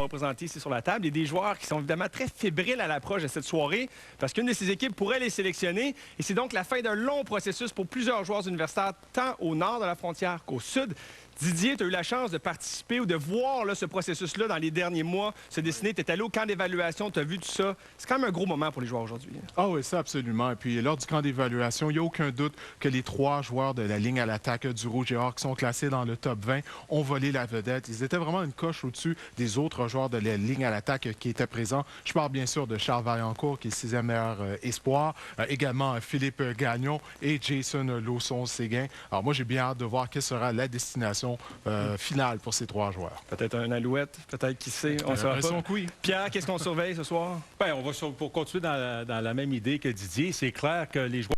représentés ici sur la table et des joueurs qui sont évidemment très fébriles à l'approche de cette soirée parce qu'une de ces équipes pourrait les sélectionner. Et c'est donc la fin d'un long processus pour plusieurs joueurs universitaires, tant au nord de la frontière qu'au sud. Didier, tu as eu la chance de participer ou de voir là, ce processus-là dans les derniers mois se dessiner. Tu es allé au camp d'évaluation, tu as vu tout ça. C'est quand même un gros moment pour les joueurs aujourd'hui. Ah oui, ça absolument. Et puis lors du camp d'évaluation, il n'y a aucun doute que les 3 joueurs de la ligne à l'attaque du Rouge et Or qui sont classés dans le top 20 ont volé la vedette. Ils étaient vraiment une coche au-dessus des autres joueurs de la ligne à l'attaque qui étaient présents. Je parle bien sûr de Charles Vaillancourt, qui est le 6e meilleur espoir. Également Philippe Gagnon et Jason Lausson-Séguin. Alors moi, j'ai bien hâte de voir quelle sera la destination finale pour ces 3 joueurs. Peut-être un Alouette, peut-être, qui sait, on ne saura pas. Oui. Pierre, qu'est-ce qu'on surveille ce soir? Bien, on va pour continuer dans la même idée que Didier. C'est clair que les joueurs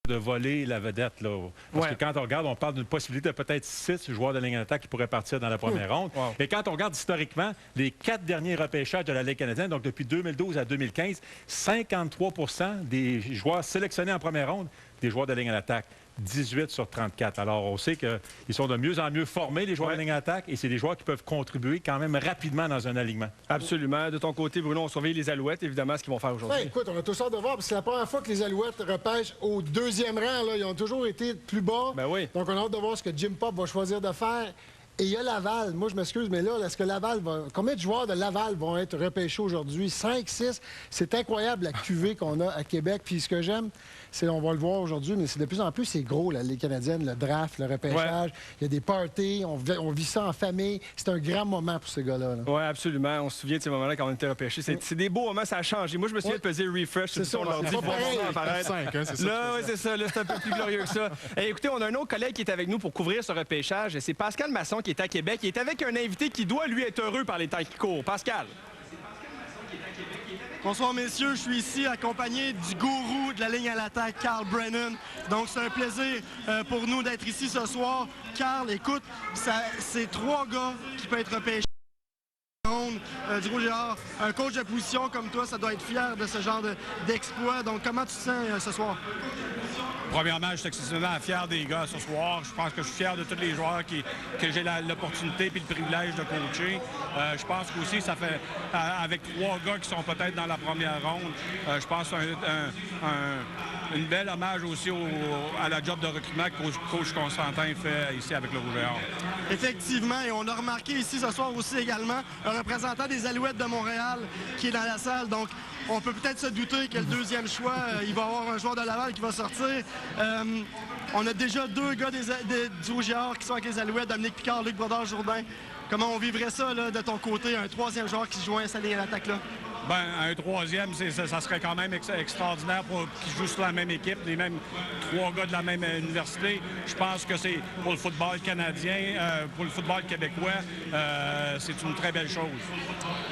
de voler la vedette. Là. Parce que quand on regarde, on parle d'une possibilité de peut-être 6 joueurs de ligne d'attaque qui pourraient partir dans la première ronde. Wow. Et quand on regarde historiquement, les 4 derniers repêchages de la Ligue canadienne, donc depuis 2012 à 2015, 53 des joueurs sélectionnés en première ronde, des joueurs de ligne d'attaque. 18 sur 34. Alors, on sait qu'ils sont de mieux en mieux formés, les joueurs de ligne d'attaque, et c'est des joueurs qui peuvent contribuer quand même rapidement dans un alignement. Absolument. De ton côté, Bruno, on surveille les Alouettes, évidemment, ce qu'ils vont faire aujourd'hui. Ben, écoute, on a tous hâte de voir, parce que c'est la première fois que les Alouettes repêchent au 2e rang. Là. Ils ont toujours été plus bas. Ben oui. Donc, on a hâte de voir ce que Jim Pop va choisir de faire. Et il y a Laval. Moi, je m'excuse, mais là, est-ce que Laval va... Combien de joueurs de Laval vont être repêchés aujourd'hui? 5, 6? C'est incroyable, la cuvée qu'on a à Québec. Puis ce que j'aime, c'est, on va le voir aujourd'hui, mais c'est de plus en plus, c'est gros, la Ligue canadienne, le draft, le repêchage. Il y a des parties, on vit ça en famille. C'est un grand moment pour ces gars-là. Oui, absolument. On se souvient de ces moments-là quand on était repêchés. C'est des beaux moments, ça a changé. Moi, je me souviens de peser refresh. C'est ça, on leur dit. pas pareil. 5, hein, c'est ça. Là, oui, c'est ça. Là, c'est un peu plus glorieux que ça. Et écoutez, on a un autre collègue qui est avec nous pour couvrir ce repêchage. C'est Pascal Masson qui est à Québec. Il est avec un invité qui doit, lui, être heureux par les temps qui courent. Pascal. Bonsoir, messieurs. Je suis ici accompagné du gourou de la ligne à l'attaque, Carl Brennan. Donc, c'est un plaisir pour nous d'être ici ce soir. Carl, écoute, c'est 3 gars qui peuvent être repêchés du Rouge et Or. Un coach de position comme toi, ça doit être fier de ce genre d'exploit. Donc, comment tu te sens ce soir? Premièrement, je suis excessivement fier des gars ce soir. Je pense que je suis fier de tous les joueurs que j'ai l'opportunité et le privilège de coacher. Je pense qu'aussi, ça fait, avec 3 gars qui sont peut-être dans la première ronde, je pense une belle hommage aussi à la job de recrutement que coach Constantin fait ici avec le Rouge et Or. Effectivement, et on a remarqué ici ce soir aussi également un représentant des Alouettes de Montréal qui est dans la salle. Donc, on peut peut-être se douter que le 2e choix, il va y avoir un joueur de Laval qui va sortir. On a déjà 2 gars du Rouge et Or qui sont avec les Alouettes, Dominique Picard, Luc Brodeur-Jourdain. Comment on vivrait ça là, de ton côté, un 3e joueur qui se joint à sa ligne à l'attaque-là? Ben, un 3e, ça serait quand même extraordinaire qu'ils jouent sur la même équipe, les mêmes 3 gars de la même université. Je pense que c'est pour le football canadien, pour le football québécois, c'est une très belle chose.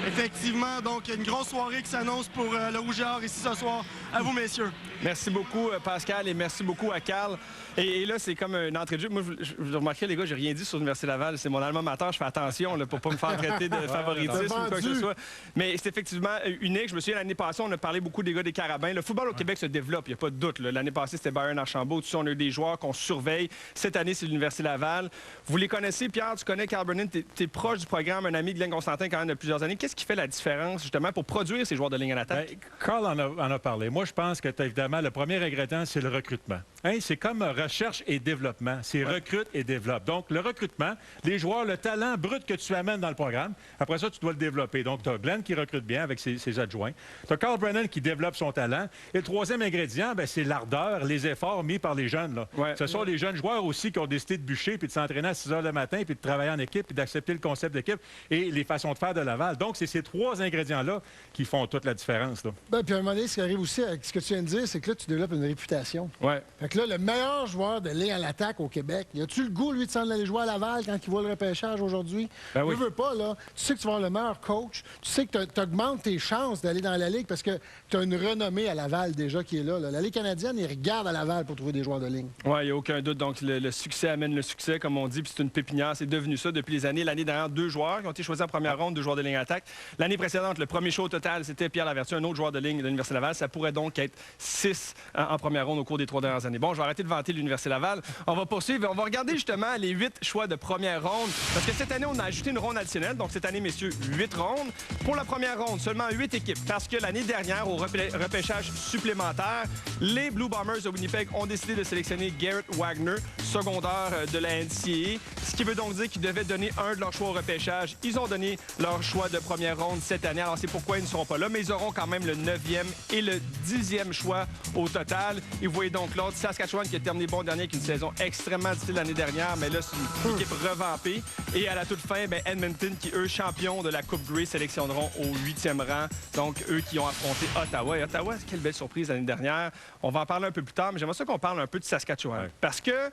Effectivement, donc une grosse soirée qui s'annonce pour le Rouge et Or ici ce soir. À vous, messieurs. Merci beaucoup, Pascal, et merci beaucoup à Carl. Et là, c'est comme une entrée de jeu. Moi, je remarquerai, les gars, j'ai rien dit sur l'Université Laval. C'est mon alma mater. Je fais attention là, pour ne pas me faire traiter de favoritisme ou quoi que ce soit. Mais c'est effectivement unique. Je me souviens, l'année passée, on a parlé beaucoup des gars des Carabins. Le football au Québec se développe, il n'y a pas de doute. L'année passée, c'était Byron Archambault. On a eu des joueurs qu'on surveille. Cette année, c'est l'Université Laval. Vous les connaissez, Pierre, tu connais Carl Brennan. Tu es proche du programme, un ami de Glenn Constantin quand même de plusieurs années. Qu'est-ce qui fait la différence, justement, pour produire ces joueurs de ligne à l'attaque? Bien, Carl en a parlé. Moi, je pense que, évidemment, le premier ingrédient, c'est le recrutement. Hein? C'est comme recherche et développement. C'est recrute et développe. Donc, le recrutement, les joueurs, le talent brut que tu amènes dans le programme, après ça, tu dois le développer. Donc, tu as Glenn qui recrute bien avec ses adjoints. Tu as Carl Brennan qui développe son talent. Et le 3e ingrédient, c'est l'ardeur, les efforts mis par les jeunes. Là. Ouais. Ce sont les jeunes joueurs aussi qui ont décidé de bûcher puis de s'entraîner à 6 heures le matin puis de travailler en équipe puis d'accepter le concept d'équipe et les façons de faire de Laval. Donc, c'est ces 3 ingrédients-là qui font toute la différence. Là. Ben, puis à un moment donné, ce qui arrive aussi avec ce que tu viens de dire, c'est que là, tu développes une réputation. Ouais. Fait que là, le meilleur joueur de ligne à l'attaque au Québec, as-tu le goût, lui, de s'en aller jouer à Laval quand il voit le repêchage aujourd'hui? Ben oui. Ne veux pas, là. Tu sais que tu vas avoir le meilleur coach. Tu sais que tu augmentes tes chances d'aller dans la Ligue parce que tu as une renommée à Laval déjà qui est là. La Ligue canadienne, ils regardent à Laval pour trouver des joueurs de ligne. Oui, il n'y a aucun doute. Donc, le succès amène le succès, comme on dit, puis c'est une pépinière. C'est devenu ça depuis les années. L'année dernière, 2 joueurs qui ont été choisis en première ronde, 2 joueurs de ligne à attaque. L'année précédente, le premier show total, c'était Pierre Lavertu, un autre joueur de ligne de l'Université Laval. Ça pourrait donc être 6 en première ronde au cours des 3 dernières années. dernier. Bon, je vais arrêter de vanter l'Université Laval. On va poursuivre et on va regarder justement les 8 choix de première ronde. Parce que cette année, on a ajouté une ronde additionnelle. Donc, cette année, messieurs, 8 rondes. Pour la première ronde, seulement 8 équipes. Parce que l'année dernière, au repêchage supplémentaire, les Blue Bombers de Winnipeg ont décidé de sélectionner Garrett Wagner, secondaire de la NCAA. Ce qui veut donc dire qu'ils devaient donner un de leurs choix au repêchage. Ils ont donné leur choix de première ronde cette année. Alors, c'est pourquoi ils ne seront pas là. Mais ils auront quand même le 9e et le 10e choix au total. Et vous voyez donc l'autre, Saskatchewan, qui a terminé bon dernier avec une saison extrêmement difficile l'année dernière. Mais là, c'est une équipe revampée. Et à la toute fin, Edmonton, qui, eux, champions de la Coupe Grey, sélectionneront au 8e rang. Donc, eux qui ont affronté Ottawa. Et Ottawa, quelle belle surprise l'année dernière. On va en parler un peu plus tard, mais j'aimerais ça qu'on parle un peu de Saskatchewan. Ouais. Parce que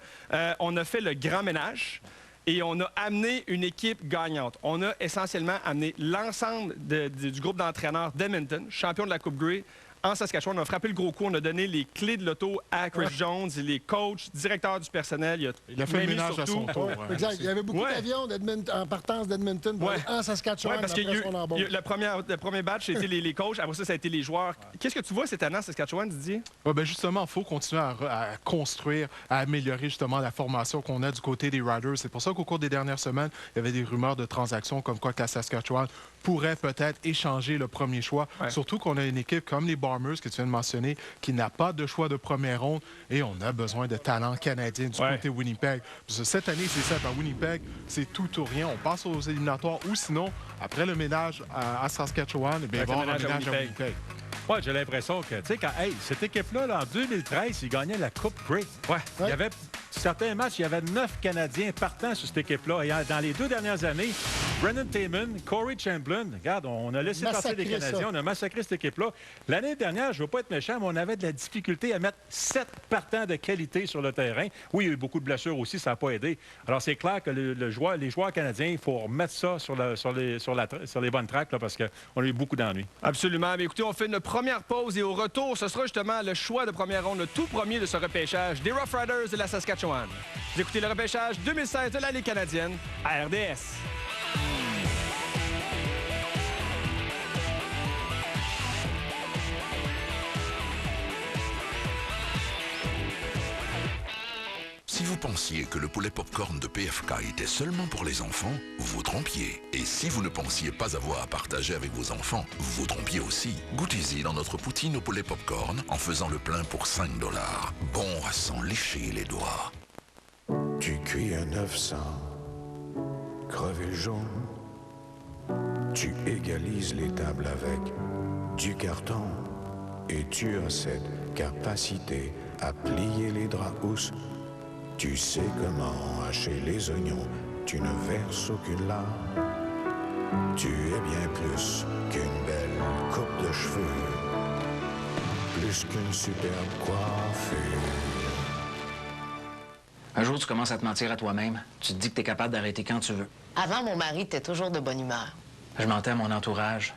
on a fait le grand ménage et on a amené une équipe gagnante. On a essentiellement amené l'ensemble du groupe d'entraîneurs d'Edmonton, champion de la Coupe Grey, en Saskatchewan. On a frappé le gros coup. On a donné les clés de l'auto à Chris Jones, les coachs, directeurs du personnel. Il a fait le ménage à son tour. Exact. Il y avait beaucoup d'avions en partance d'Edmonton en Saskatchewan. Parce que le premier batch, c'était les coachs. Après ça a été les joueurs. Qu'est-ce que tu vois cette année en Saskatchewan, Didier? Justement, il faut continuer à construire, à améliorer justement la formation qu'on a du côté des Riders. C'est pour ça qu'au cours des dernières semaines, il y avait des rumeurs de transactions comme quoi que la Saskatchewan pourrait peut-être échanger le premier choix. Ouais. Surtout qu'on a une équipe comme les Bombers, que tu viens de mentionner, qui n'a pas de choix de première ronde et on a besoin de talents canadiens du côté Winnipeg. Parce que cette année, c'est ça. À Winnipeg, c'est tout ou rien. On passe aux éliminatoires ou sinon, après le ménage à Saskatchewan, il va y avoir un ménage à Winnipeg. Oui, j'ai l'impression que, tu sais, cette équipe-là, en 2013, ils gagnaient la Coupe Grey. Ouais. Il y avait certains matchs, il y avait 9 Canadiens partant sur cette équipe-là. Et dans les 2 dernières années, Brennan Taman, Corey Chamberlain, regarde, on a laissé passer des Canadiens, on a massacré cette équipe-là. L'année dernière, je ne veux pas être méchant, mais on avait de la difficulté à mettre 7 partants de qualité sur le terrain. Oui, il y a eu beaucoup de blessures aussi, ça n'a pas aidé. Alors, c'est clair que les joueurs canadiens, il faut remettre ça sur les bonnes tracks, là, parce qu'on a eu beaucoup d'ennuis. Absolument. Mais écoutez, on fait une première pause et au retour, ce sera justement le choix de première ronde, le tout premier de ce repêchage des Rough Riders de la Saskatchewan. Vous écoutez le repêchage 2016 de la Ligue canadienne à RDS. Si vous pensiez que le poulet popcorn de PFK était seulement pour les enfants, vous vous trompiez. Et si vous ne pensiez pas avoir à partager avec vos enfants, vous vous trompiez aussi. Goûtez-y dans notre poutine au poulet popcorn en faisant le plein pour 5 $. Bon à s'en lécher les doigts. Tu cuis un œuf sans crever le jaune. Tu égalises les tables avec du carton. Et tu as cette capacité à plier les draps housses. Tu sais comment hacher les oignons, tu ne verses aucune larme. Tu es bien plus qu'une belle coupe de cheveux, plus qu'une superbe coiffure. Un jour, tu commences à te mentir à toi-même. Tu te dis que tu es capable d'arrêter quand tu veux. Avant, mon mari était toujours de bonne humeur. Je mentais à mon entourage,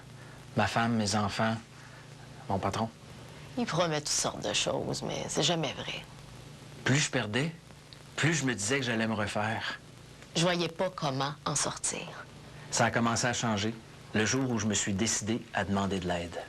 ma femme, mes enfants, mon patron. Il promet toutes sortes de choses, mais c'est jamais vrai. Plus je perdais, plus je me disais que j'allais me refaire. Je voyais pas comment en sortir. Ça a commencé à changer le jour où je me suis décidé à demander de l'aide.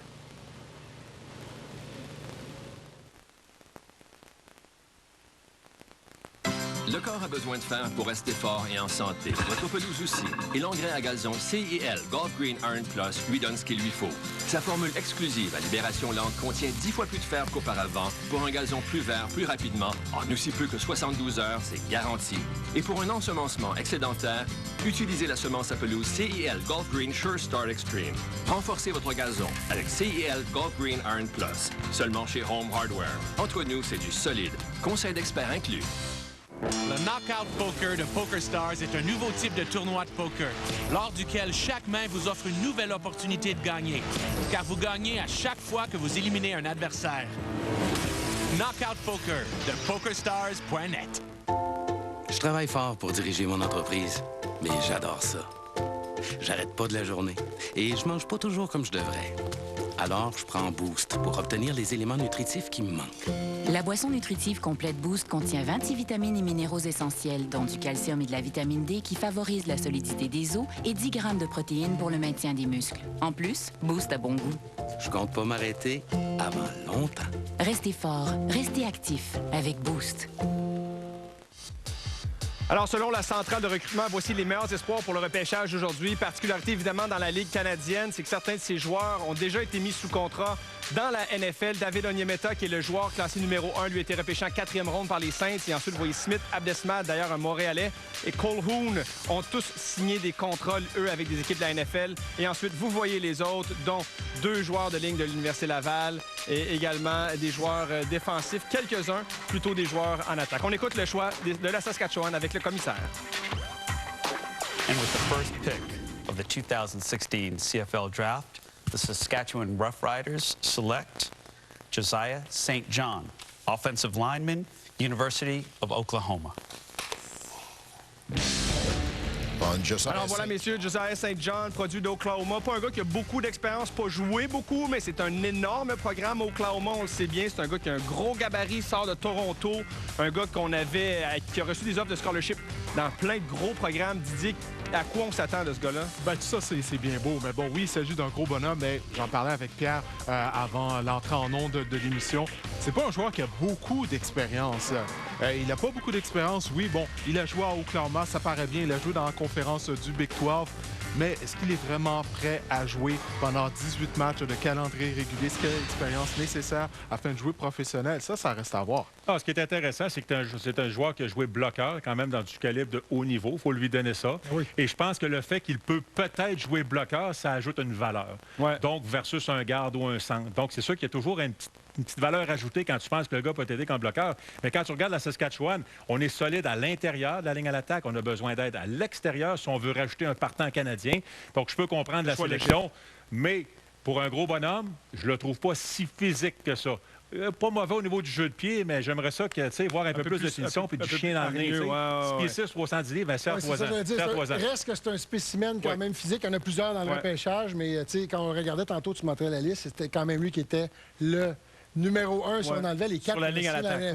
Le corps a besoin de fer pour rester fort et en santé. Votre pelouse aussi. Et l'engrais à gazon CIL Golf Green Iron Plus lui donne ce qu'il lui faut. Sa formule exclusive à libération lente contient 10 fois plus de fer qu'auparavant pour un gazon plus vert, plus rapidement, en aussi peu que 72 heures, c'est garanti. Et pour un ensemencement excédentaire, utilisez la semence à pelouse CIL Golf Green Sure Start Extreme. Renforcez votre gazon avec CIL Golf Green Iron Plus. Seulement chez Home Hardware. Entre nous, c'est du solide. Conseil d'experts inclus. Le Knockout Poker de PokerStars est un nouveau type de tournoi de poker, lors duquel chaque main vous offre une nouvelle opportunité de gagner, car vous gagnez à chaque fois que vous éliminez un adversaire. Knockout Poker de PokerStars.net. Je travaille fort pour diriger mon entreprise, mais j'adore ça. J'arrête pas de la journée et je mange pas toujours comme je devrais. Alors, je prends Boost pour obtenir les éléments nutritifs qui me manquent. La boisson nutritive complète Boost contient 26 vitamines et minéraux essentiels, dont du calcium et de la vitamine D qui favorisent la solidité des os et 10 grammes de protéines pour le maintien des muscles. En plus, Boost a bon goût. Je compte pas m'arrêter avant longtemps. Restez fort, restez actif avec Boost. Alors, selon la centrale de recrutement, voici les meilleurs espoirs pour le repêchage d'aujourd'hui. Particularité, évidemment, dans la Ligue canadienne, c'est que certains de ces joueurs ont déjà été mis sous contrat dans la NFL. David Onyemata, qui est le joueur classé numéro 1, lui a été repêché en 4e ronde par les Saints. Et ensuite, vous voyez Smith Abdesmad, d'ailleurs un Montréalais, et Colhoun ont tous signé des contrats, eux, avec des équipes de la NFL. Et ensuite, vous voyez les autres, dont 2 joueurs de ligne de l'Université Laval et également des joueurs défensifs, quelques-uns plutôt des joueurs en attaque. On écoute le choix de la Saskatchewan avec le commissaire. And with the first pick of the 2016 CFL Draft, the Saskatchewan Roughriders select Josiah St. John, offensive lineman, University of Oklahoma. Alors voilà, messieurs, Josiah St. John, produit d'Oklahoma. Pas un gars qui a beaucoup d'expérience, pas joué beaucoup, mais c'est un énorme programme Oklahoma, on le sait bien. C'est un gars qui a un gros gabarit, sort de Toronto. Un gars qui a reçu des offres de scholarship dans plein de gros programmes. Didier, à quoi on s'attend de ce gars-là? Bien, tout ça, c'est bien beau. Mais bon, oui, il s'agit d'un gros bonhomme, mais j'en parlais avec Pierre avant l'entrée en ondes de l'émission. C'est pas un joueur qui a beaucoup d'expérience. Il n'a pas beaucoup d'expérience, oui. Bon, il a joué à Oklahoma, ça paraît bien. Il a joué dans la conférence du Big 12. Mais est-ce qu'il est vraiment prêt à jouer pendant 18 matchs de calendrier régulier? Est-ce qu'il a l'expérience nécessaire afin de jouer professionnel? Ça reste à voir. Ah, ce qui est intéressant, c'est que c'est un joueur qui a joué bloqueur quand même dans du calibre de haut niveau. Il faut lui donner ça. Oui. Et je pense que le fait qu'il peut peut-être jouer bloqueur, ça ajoute une valeur. Ouais. Donc, versus un garde ou un centre. Donc, c'est sûr qu'il y a toujours une petite valeur ajoutée quand tu penses que le gars peut t'aider comme bloqueur. Mais quand tu regardes la Saskatchewan, on est solide à l'intérieur de la ligne à l'attaque. On a besoin d'aide à l'extérieur si on veut rajouter un partant canadien. Donc, je peux comprendre la sélection, mais pour un gros bonhomme, je le trouve pas si physique que ça. Pas mauvais au niveau du jeu de pied, mais j'aimerais ça que, voir un peu plus de finition puis du chien dans le nez. 6 pieds 6, 70 livres, 3 ans. Reste que c'est un spécimen quand même physique. Il y en a plusieurs dans le repêchage, mais quand on regardait tantôt, tu montrais la liste, c'était quand même lui qui était le numéro 1 si on enlevait les 4 sur la ligne à l'attaque.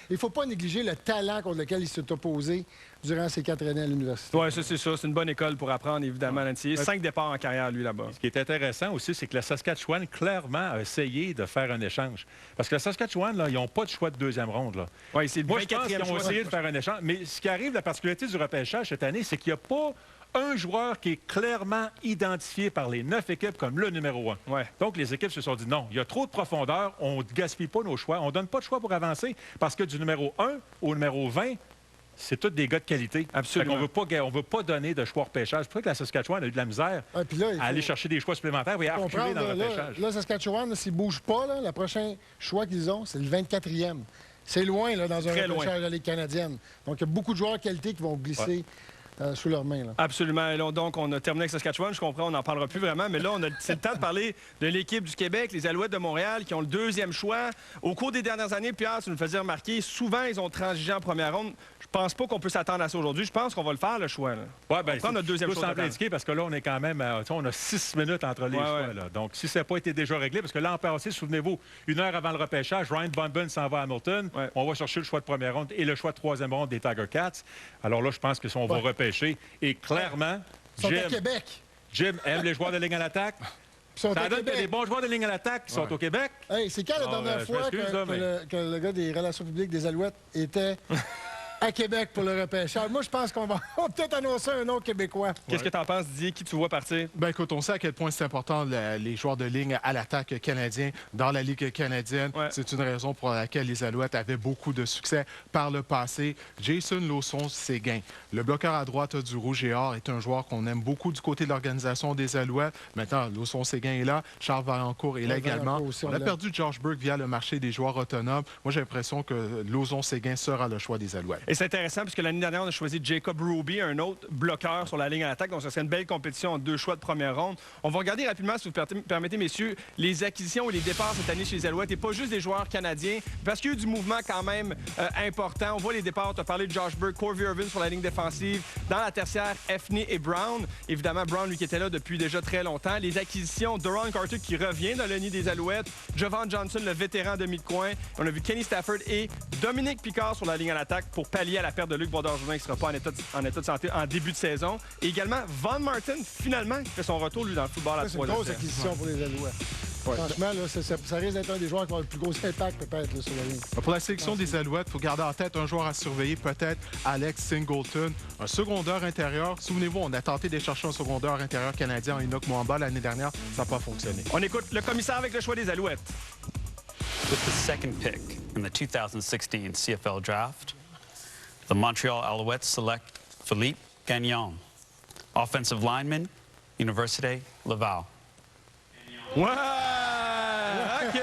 Il ne faut pas négliger le talent contre lequel il s'est opposé durant ses 4 années à l'université. Oui, ça, c'est ça. C'est une bonne école pour apprendre, évidemment, Nancy. 5 départs en carrière, lui, là-bas. Ce qui est intéressant aussi, c'est que la Saskatchewan, clairement, a essayé de faire un échange. Parce que la Saskatchewan, là, ils n'ont pas de choix de deuxième ronde. Là. Oui, c'est le 24e Moi, je pense qu'ils ont essayé de faire un échange. Mais ce qui arrive, la particularité du repêchage cette année, c'est qu'il n'y a pas un joueur qui est clairement identifié par les 9 équipes comme le numéro 1. Ouais. Donc, les équipes se sont dit non, il y a trop de profondeur, on ne gaspille pas nos choix, on ne donne pas de choix pour avancer parce que du numéro 1 au numéro 20, c'est tous des gars de qualité. Absolument. On ne veut pas donner de choix repêchage. C'est pour ça que la Saskatchewan a eu de la misère à aller chercher des choix supplémentaires et à reculer dans le repêchage. Là, Saskatchewan, s'ils ne bougent pas, là, le prochain choix qu'ils ont, c'est le 24e. C'est loin là, dans un repêchage de la Ligue canadienne. Donc, il y a beaucoup de joueurs de qualité qui vont glisser sous leurs mains. Là. Absolument. Et là, donc, on a terminé avec Saskatchewan. Je comprends, on n'en parlera plus vraiment. Mais là, c'est le temps de parler de l'équipe du Québec, les Alouettes de Montréal, qui ont le 2e choix. Au cours des dernières années, Pierre, tu nous faisais remarquer, souvent, ils ont transigé en première ronde. Je pense pas qu'on peut s'attendre à ça aujourd'hui. Je pense qu'on va le faire, le choix. Oui, bien, c'est notre deuxième choix. Indiqué parce que là, on est quand même... on a 6 minutes entre les choix. Là. Donc, si ça n'a pas été déjà réglé, parce que l'an passé, souvenez-vous, 1 heure avant le repêchage, Ryan Bunbury s'en va à Hamilton. Ouais. On va chercher le choix de première ronde et le choix de 3e ronde des Tiger Cats. Alors là, je pense qu'on va repêcher. Et clairement, Jim aime les joueurs de ligne à l'attaque. Ça donne que les bons joueurs de ligne à l'attaque qui sont au Québec. Hey, c'est quand la dernière fois que le gars des relations publiques des Alouettes était à Québec pour le repêchage? Moi, je pense qu'on va peut-être annoncer un nom québécois. Qu'est-ce que tu en penses, Didier? Qui tu vois partir? Bien, écoute, on sait à quel point c'est important les joueurs de ligne à l'attaque canadiens dans la Ligue canadienne. Ouais. C'est une raison pour laquelle les Alouettes avaient beaucoup de succès par le passé. Jason Lauzon-Séguin, le bloqueur à droite du Rouge et Or, est un joueur qu'on aime beaucoup du côté de l'organisation des Alouettes. Maintenant, Lauzon-Séguin est là. Charles Vaillancourt est là également. On a perdu George Burke via le marché des joueurs autonomes. Moi, j'ai l'impression que Lauzon-Séguin sera le choix des Alouettes. Et c'est intéressant puisque l'année dernière, on a choisi Jacob Ruby, un autre bloqueur sur la ligne à l'attaque. Donc, ce serait une belle compétition en 2 choix de première ronde. On va regarder rapidement, si vous permettez, messieurs, les acquisitions et les départs cette année chez les Alouettes. Et pas juste des joueurs canadiens, parce qu'il y a eu du mouvement quand même important. On voit les départs. Tu as parlé de Josh Burke, Corey Irvin sur la ligne défensive. Dans la tertiaire, Effney et Brown. Évidemment, Brown, lui, qui était là depuis déjà très longtemps. Les acquisitions, Duron Carter qui revient dans le nid des Alouettes. Jovan Johnson, le vétéran demi de coin. On a vu Kenny Stafford et Dominique Picard sur la ligne à l'attaque pour pallier à la perte de Luc Brodeur-Jourdain qui ne sera pas en état de santé en début de saison. Et également, Von Martin, finalement, qui fait son retour, lui, dans le football à 3. C'est une grosse acquisition pour les Alouettes. Ouais. Franchement, là, ça risque d'être un des joueurs qui va avoir le plus gros impact, peut-être, là, sur la ligne. Pour la sélection des Alouettes, il faut garder en tête un joueur à surveiller, peut-être Alex Singleton, un secondeur intérieur. Souvenez-vous, on a tenté de chercher un secondeur intérieur canadien en Enoch Mwamba l'année dernière. Ça n'a pas fonctionné. On écoute le commissaire avec le choix des Alouettes. With the second pick in the 2016 CFL Draft, the Montreal Alouettes select Philippe Gagnon, offensive lineman, Université Laval. Ouais! OK!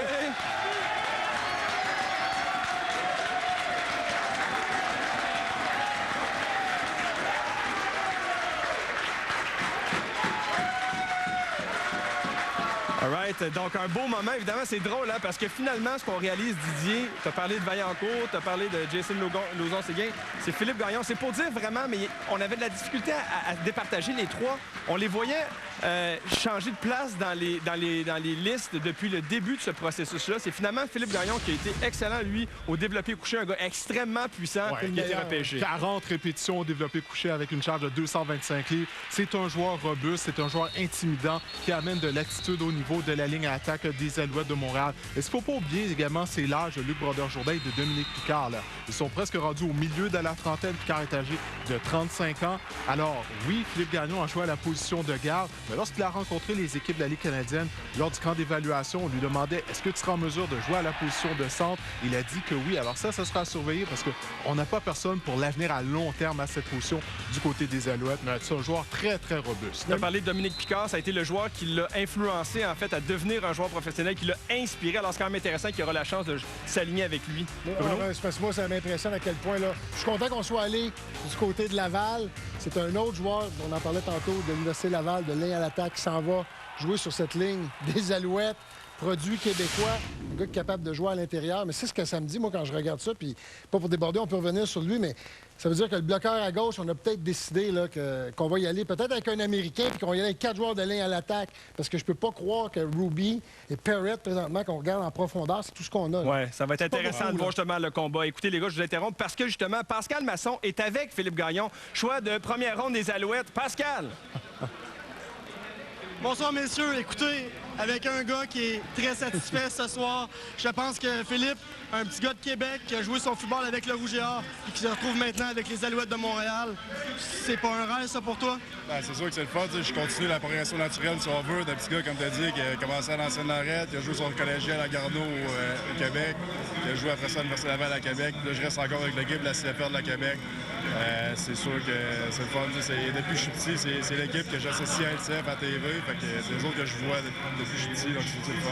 All right. Donc, un beau moment. Évidemment, c'est drôle, hein, parce que finalement, ce qu'on réalise, Didier, tu as parlé de Vaillancourt, tu as parlé de Jason Lauzon-Séguin, c'est Philippe Gagnon. C'est pour dire vraiment, mais on avait de la difficulté à départager les trois. On les voyait changer de place dans les listes depuis le début de ce processus-là. C'est finalement Philippe Gagnon qui a été excellent, lui, au développé couché, un gars extrêmement puissant qui a été repêché. 40 répétitions au développé couché avec une charge de 225 livres. C'est un joueur robuste, c'est un joueur intimidant qui amène de l'attitude au niveau de la ligne à attaque des Alouettes de Montréal. Et ce qu'il ne faut pas oublier également, c'est l'âge de Luc Brodeur-Jourdain et de Dominique Picard. Là. Ils sont presque rendus au milieu de la trentaine. Picard est âgé de 35 ans. Alors, oui, Philippe Gagnon a joué à la position de garde, mais lorsqu'il a rencontré les équipes de la Ligue canadienne, lors du camp d'évaluation, on lui demandait « Est-ce que tu seras en mesure de jouer à la position de centre? » Il a dit que oui. Alors ça sera à surveiller parce qu'on n'a pas personne pour l'avenir à long terme à cette position du côté des Alouettes, mais c'est un joueur très, très robuste. Tu as parlé de Dominique Picard. Ça a été le joueur qui l'a influencé, en fait, à devenir un joueur professionnel, qui l'a inspiré. Alors, c'est quand même intéressant qu'il aura la chance de s'aligner avec lui. C'est parce que moi, ça m'impressionne à quel point, là. Je suis content qu'on soit allé du côté de Laval. C'est un autre joueur, on en parlait tantôt, de l'Université Laval, de ligne à l'attaque, qui s'en va jouer sur cette ligne des Alouettes. Produit québécois, un gars qui est capable de jouer à l'intérieur. Mais c'est ce que ça me dit, moi, quand je regarde ça. Puis, pas pour déborder, on peut revenir sur lui, mais ça veut dire que le bloqueur à gauche, on a peut-être décidé là, qu'on va y aller peut-être avec un Américain puis qu'on va y aller avec 4 joueurs de ligne à l'attaque. Parce que je peux pas croire que Ruby et Perrett, présentement, qu'on regarde en profondeur, c'est tout ce qu'on a. Oui, ça va être intéressant de voir justement le combat. Écoutez, les gars, je vous interromps parce que justement, Pascal Masson est avec Philippe Gagnon. Choix de première ronde des Alouettes. Pascal! Bonsoir, messieurs. Écoutez, avec un gars qui est très satisfait ce soir, je pense que Philippe, un petit gars de Québec qui a joué son football avec le Rouge et Or et qui se retrouve maintenant avec les Alouettes de Montréal, c'est pas un rêve, ça, pour toi? Ben, c'est sûr que c'est le fun. Je continue la progression naturelle, si on veut, d'un petit gars, comme tu as dit, qui a commencé à l'ancienne Lorette, qui a joué son collégial à Garneau au Québec, qui a joué après ça à l'Université Laval à Québec. Là, je reste encore avec l'équipe de la CFL de la Québec. C'est sûr que c'est le fun. Depuis que je suis petit, c'est l'équipe que j'associe à LCF à TV. Fait que c'est les autres que je vois depuis que je suis petit, donc c'est le fun.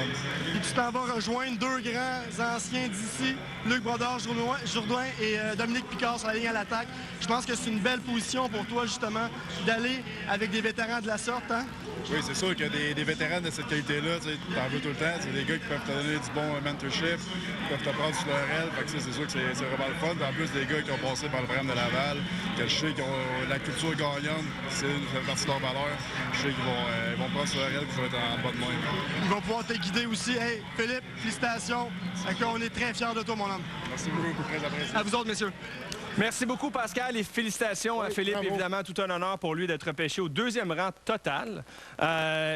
Et tu t'en vas rejoindre 2 grands anciens d'ici, Luc Brodeur-Jourdain et Dominique Picard sur la ligne à l'attaque. Je pense que c'est une belle position pour toi, justement, d'aller avec des vétérans de la sorte, hein? Oui, c'est sûr qu'il y a des vétérans de cette qualité-là, tu en veux tout le temps. C'est des gars qui peuvent te donner du bon mentorship, qui peuvent te prendre sur leur aile. Fait que c'est sûr que c'est vraiment le fun. Puis en plus, des gars qui ont passé par le programme de Laval, que je sais qu'ils ont la culture gagnante, ça fait partie de leur valeur. Je sais qu'ils vont prendre sur leur aile et qu'ils vont être en bas de main. Ils vont pouvoir te guider aussi. Hey, Philippe, félicitations. On est très fiers de toi, mon homme. Merci beaucoup, très apprécié. À vous autres, messieurs. Merci beaucoup, Pascal, et félicitations à Philippe. Bravo. Évidemment, tout un honneur pour lui d'être repêché au 2e rang total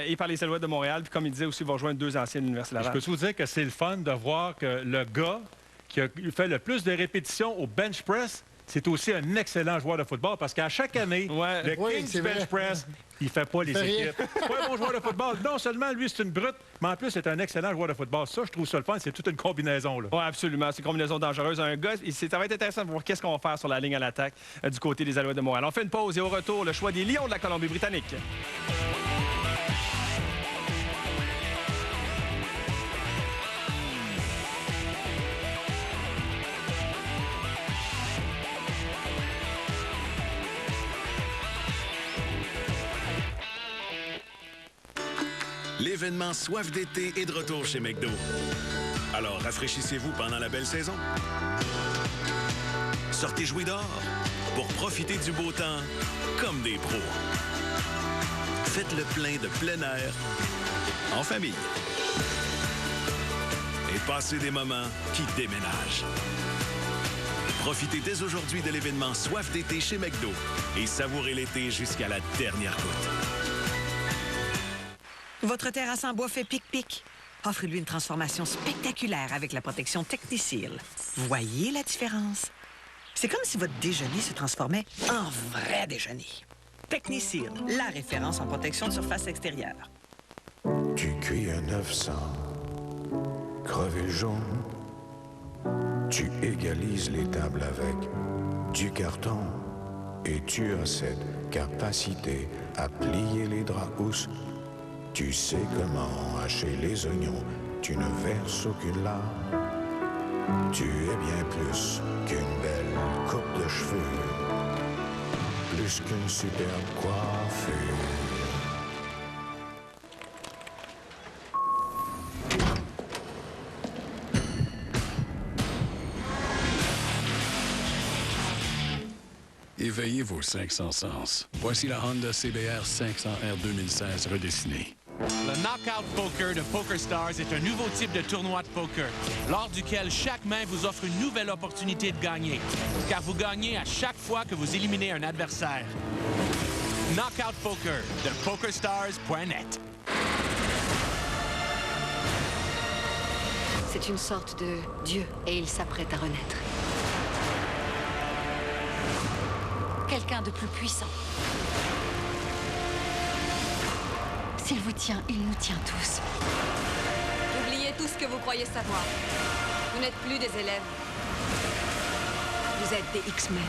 et par les Alouettes de Montréal. Puis comme il disait aussi, il va rejoindre 2 anciennes universités Laval. Je peux vous dire que c'est le fun de voir que le gars qui a fait le plus de répétitions au bench press, c'est aussi un excellent joueur de football parce qu'à chaque année, le king du bench press, il fait pas les équipes. C'est pas un bon joueur de football. Non seulement lui, c'est une brute, mais en plus, c'est un excellent joueur de football. Ça, je trouve ça le fun. C'est toute une combinaison. Oui, absolument. C'est une combinaison dangereuse. Un gars, ça va être intéressant de voir qu'est-ce qu'on va faire sur la ligne à l'attaque du côté des Alouettes de Montréal. On fait une pause et au retour, le choix des Lions de la Colombie-Britannique. L'événement Soif d'été est de retour chez McDo. Alors rafraîchissez-vous pendant la belle saison. Sortez jouer dehors pour profiter du beau temps comme des pros. Faites le plein de plein air en famille. Et passez des moments qui déménagent. Profitez dès aujourd'hui de l'événement Soif d'été chez McDo et savourez l'été jusqu'à la dernière goutte. Votre terrasse en bois fait pic-pic. Offrez-lui une transformation spectaculaire avec la protection Techniseal. Voyez la différence? C'est comme si votre déjeuner se transformait en vrai déjeuner. Techniseal, la référence en protection de surface extérieure. Tu cuis un œuf sans crever le jaune. Tu égalises les tables avec du carton. Et tu as cette capacité à plier les draps housses. Tu sais comment hacher les oignons. Tu ne verses aucune larme. Tu es bien plus qu'une belle coupe de cheveux. Plus qu'une superbe coiffure. Éveillez vos 500 sens. Voici la Honda CBR 500R 2016 redessinée. Le Knockout Poker de PokerStars est un nouveau type de tournoi de poker, lors duquel chaque main vous offre une nouvelle opportunité de gagner, car vous gagnez à chaque fois que vous éliminez un adversaire. Knockout Poker de PokerStars.net. C'est une sorte de dieu et il s'apprête à renaître. Quelqu'un de plus puissant. S'il vous tient, il nous tient tous. Oubliez tout ce que vous croyez savoir. Vous n'êtes plus des élèves. Vous êtes des X-Men.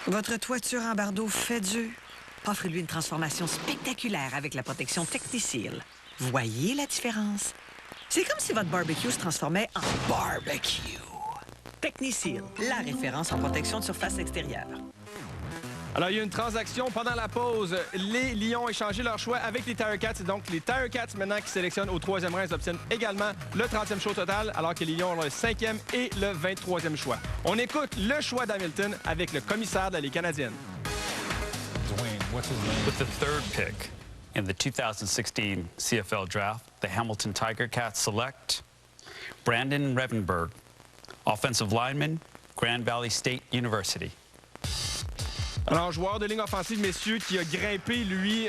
Votre toiture en bardeau fait dur. Offrez-lui une transformation spectaculaire avec la protection Techniseal. Voyez la différence? C'est comme si votre barbecue se transformait en barbecue. Techniseal, la référence en protection de surface extérieure. Alors, il y a une transaction pendant la pause. Les Lions ont échangé leur choix avec les Tiger Cats. Donc, les Tiger Cats, maintenant, qui sélectionnent au 3e rang, ils obtiennent également le 30e choix total, alors que les Lions ont le 5e et le 23e choix. On écoute le choix d'Hamilton avec le commissaire de la Ligue canadienne. With the third pick in the 2016 CFL Draft, the Hamilton Tiger Cats select Brandon Revenberg, offensive lineman, Grand Valley State University. Alors, joueur de ligne offensive, messieurs, qui a grimpé, lui,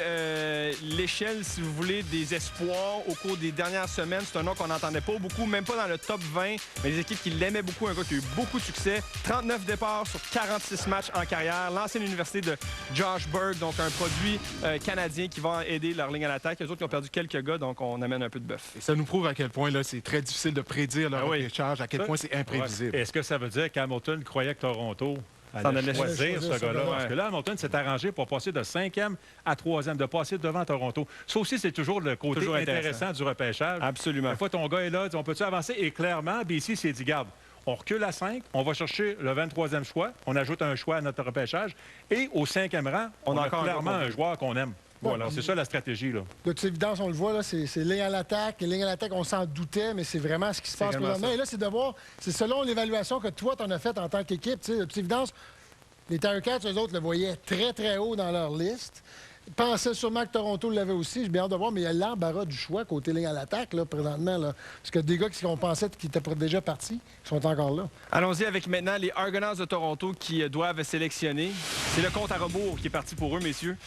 l'échelle, si vous voulez, des espoirs au cours des dernières semaines. C'est un nom qu'on n'entendait pas beaucoup, même pas dans le top 20, mais des équipes qui l'aimaient beaucoup, un gars qui a eu beaucoup de succès. 39 départs sur 46 matchs en carrière. L'ancienne université de Josh Berg, donc un produit canadien qui va aider leur ligne à l'attaque. Eux autres qui ont perdu quelques gars, donc on amène un peu de bœuf. Et ça nous prouve à quel point là, c'est très difficile de prédire leur repêchage, à quel point c'est imprévisible. Ouais. Est-ce que ça veut dire qu'Hamilton croyait que Toronto allait choisir ce gars-là? Parce que là, Hamilton s'est arrangé pour passer de 5e à 3e, de passer devant Toronto. Ça aussi, c'est toujours le côté intéressant du repêchage. Absolument. Une fois ton gars est là, on peut-tu avancer? Et clairement, BC s'est dit, garde, on recule à 5, on va chercher le 23e choix, on ajoute un choix à notre repêchage, et au 5e rang, on a clairement un joueur qu'on aime. Voilà, c'est ça la stratégie, là. De toute évidence, on le voit, là, c'est ligne à l'attaque. Et ligne à l'attaque, on s'en doutait, mais c'est vraiment ce qui se passe présentement. Et là, c'est de voir, c'est selon l'évaluation que toi, tu en as faite en tant qu'équipe. De toute évidence, les Tiger Cats, eux autres, le voyaient très, très haut dans leur liste. Ils pensaient sûrement que Toronto l'avait aussi. J'ai bien hâte de voir, mais il y a l'embarras du choix côté ligne à l'attaque, là, présentement. Là. Parce que des gars qu'on pensait qui étaient déjà partis sont encore là. Allons-y avec maintenant les Argonauts de Toronto qui doivent sélectionner. C'est le compte à rebours qui est parti pour eux, messieurs.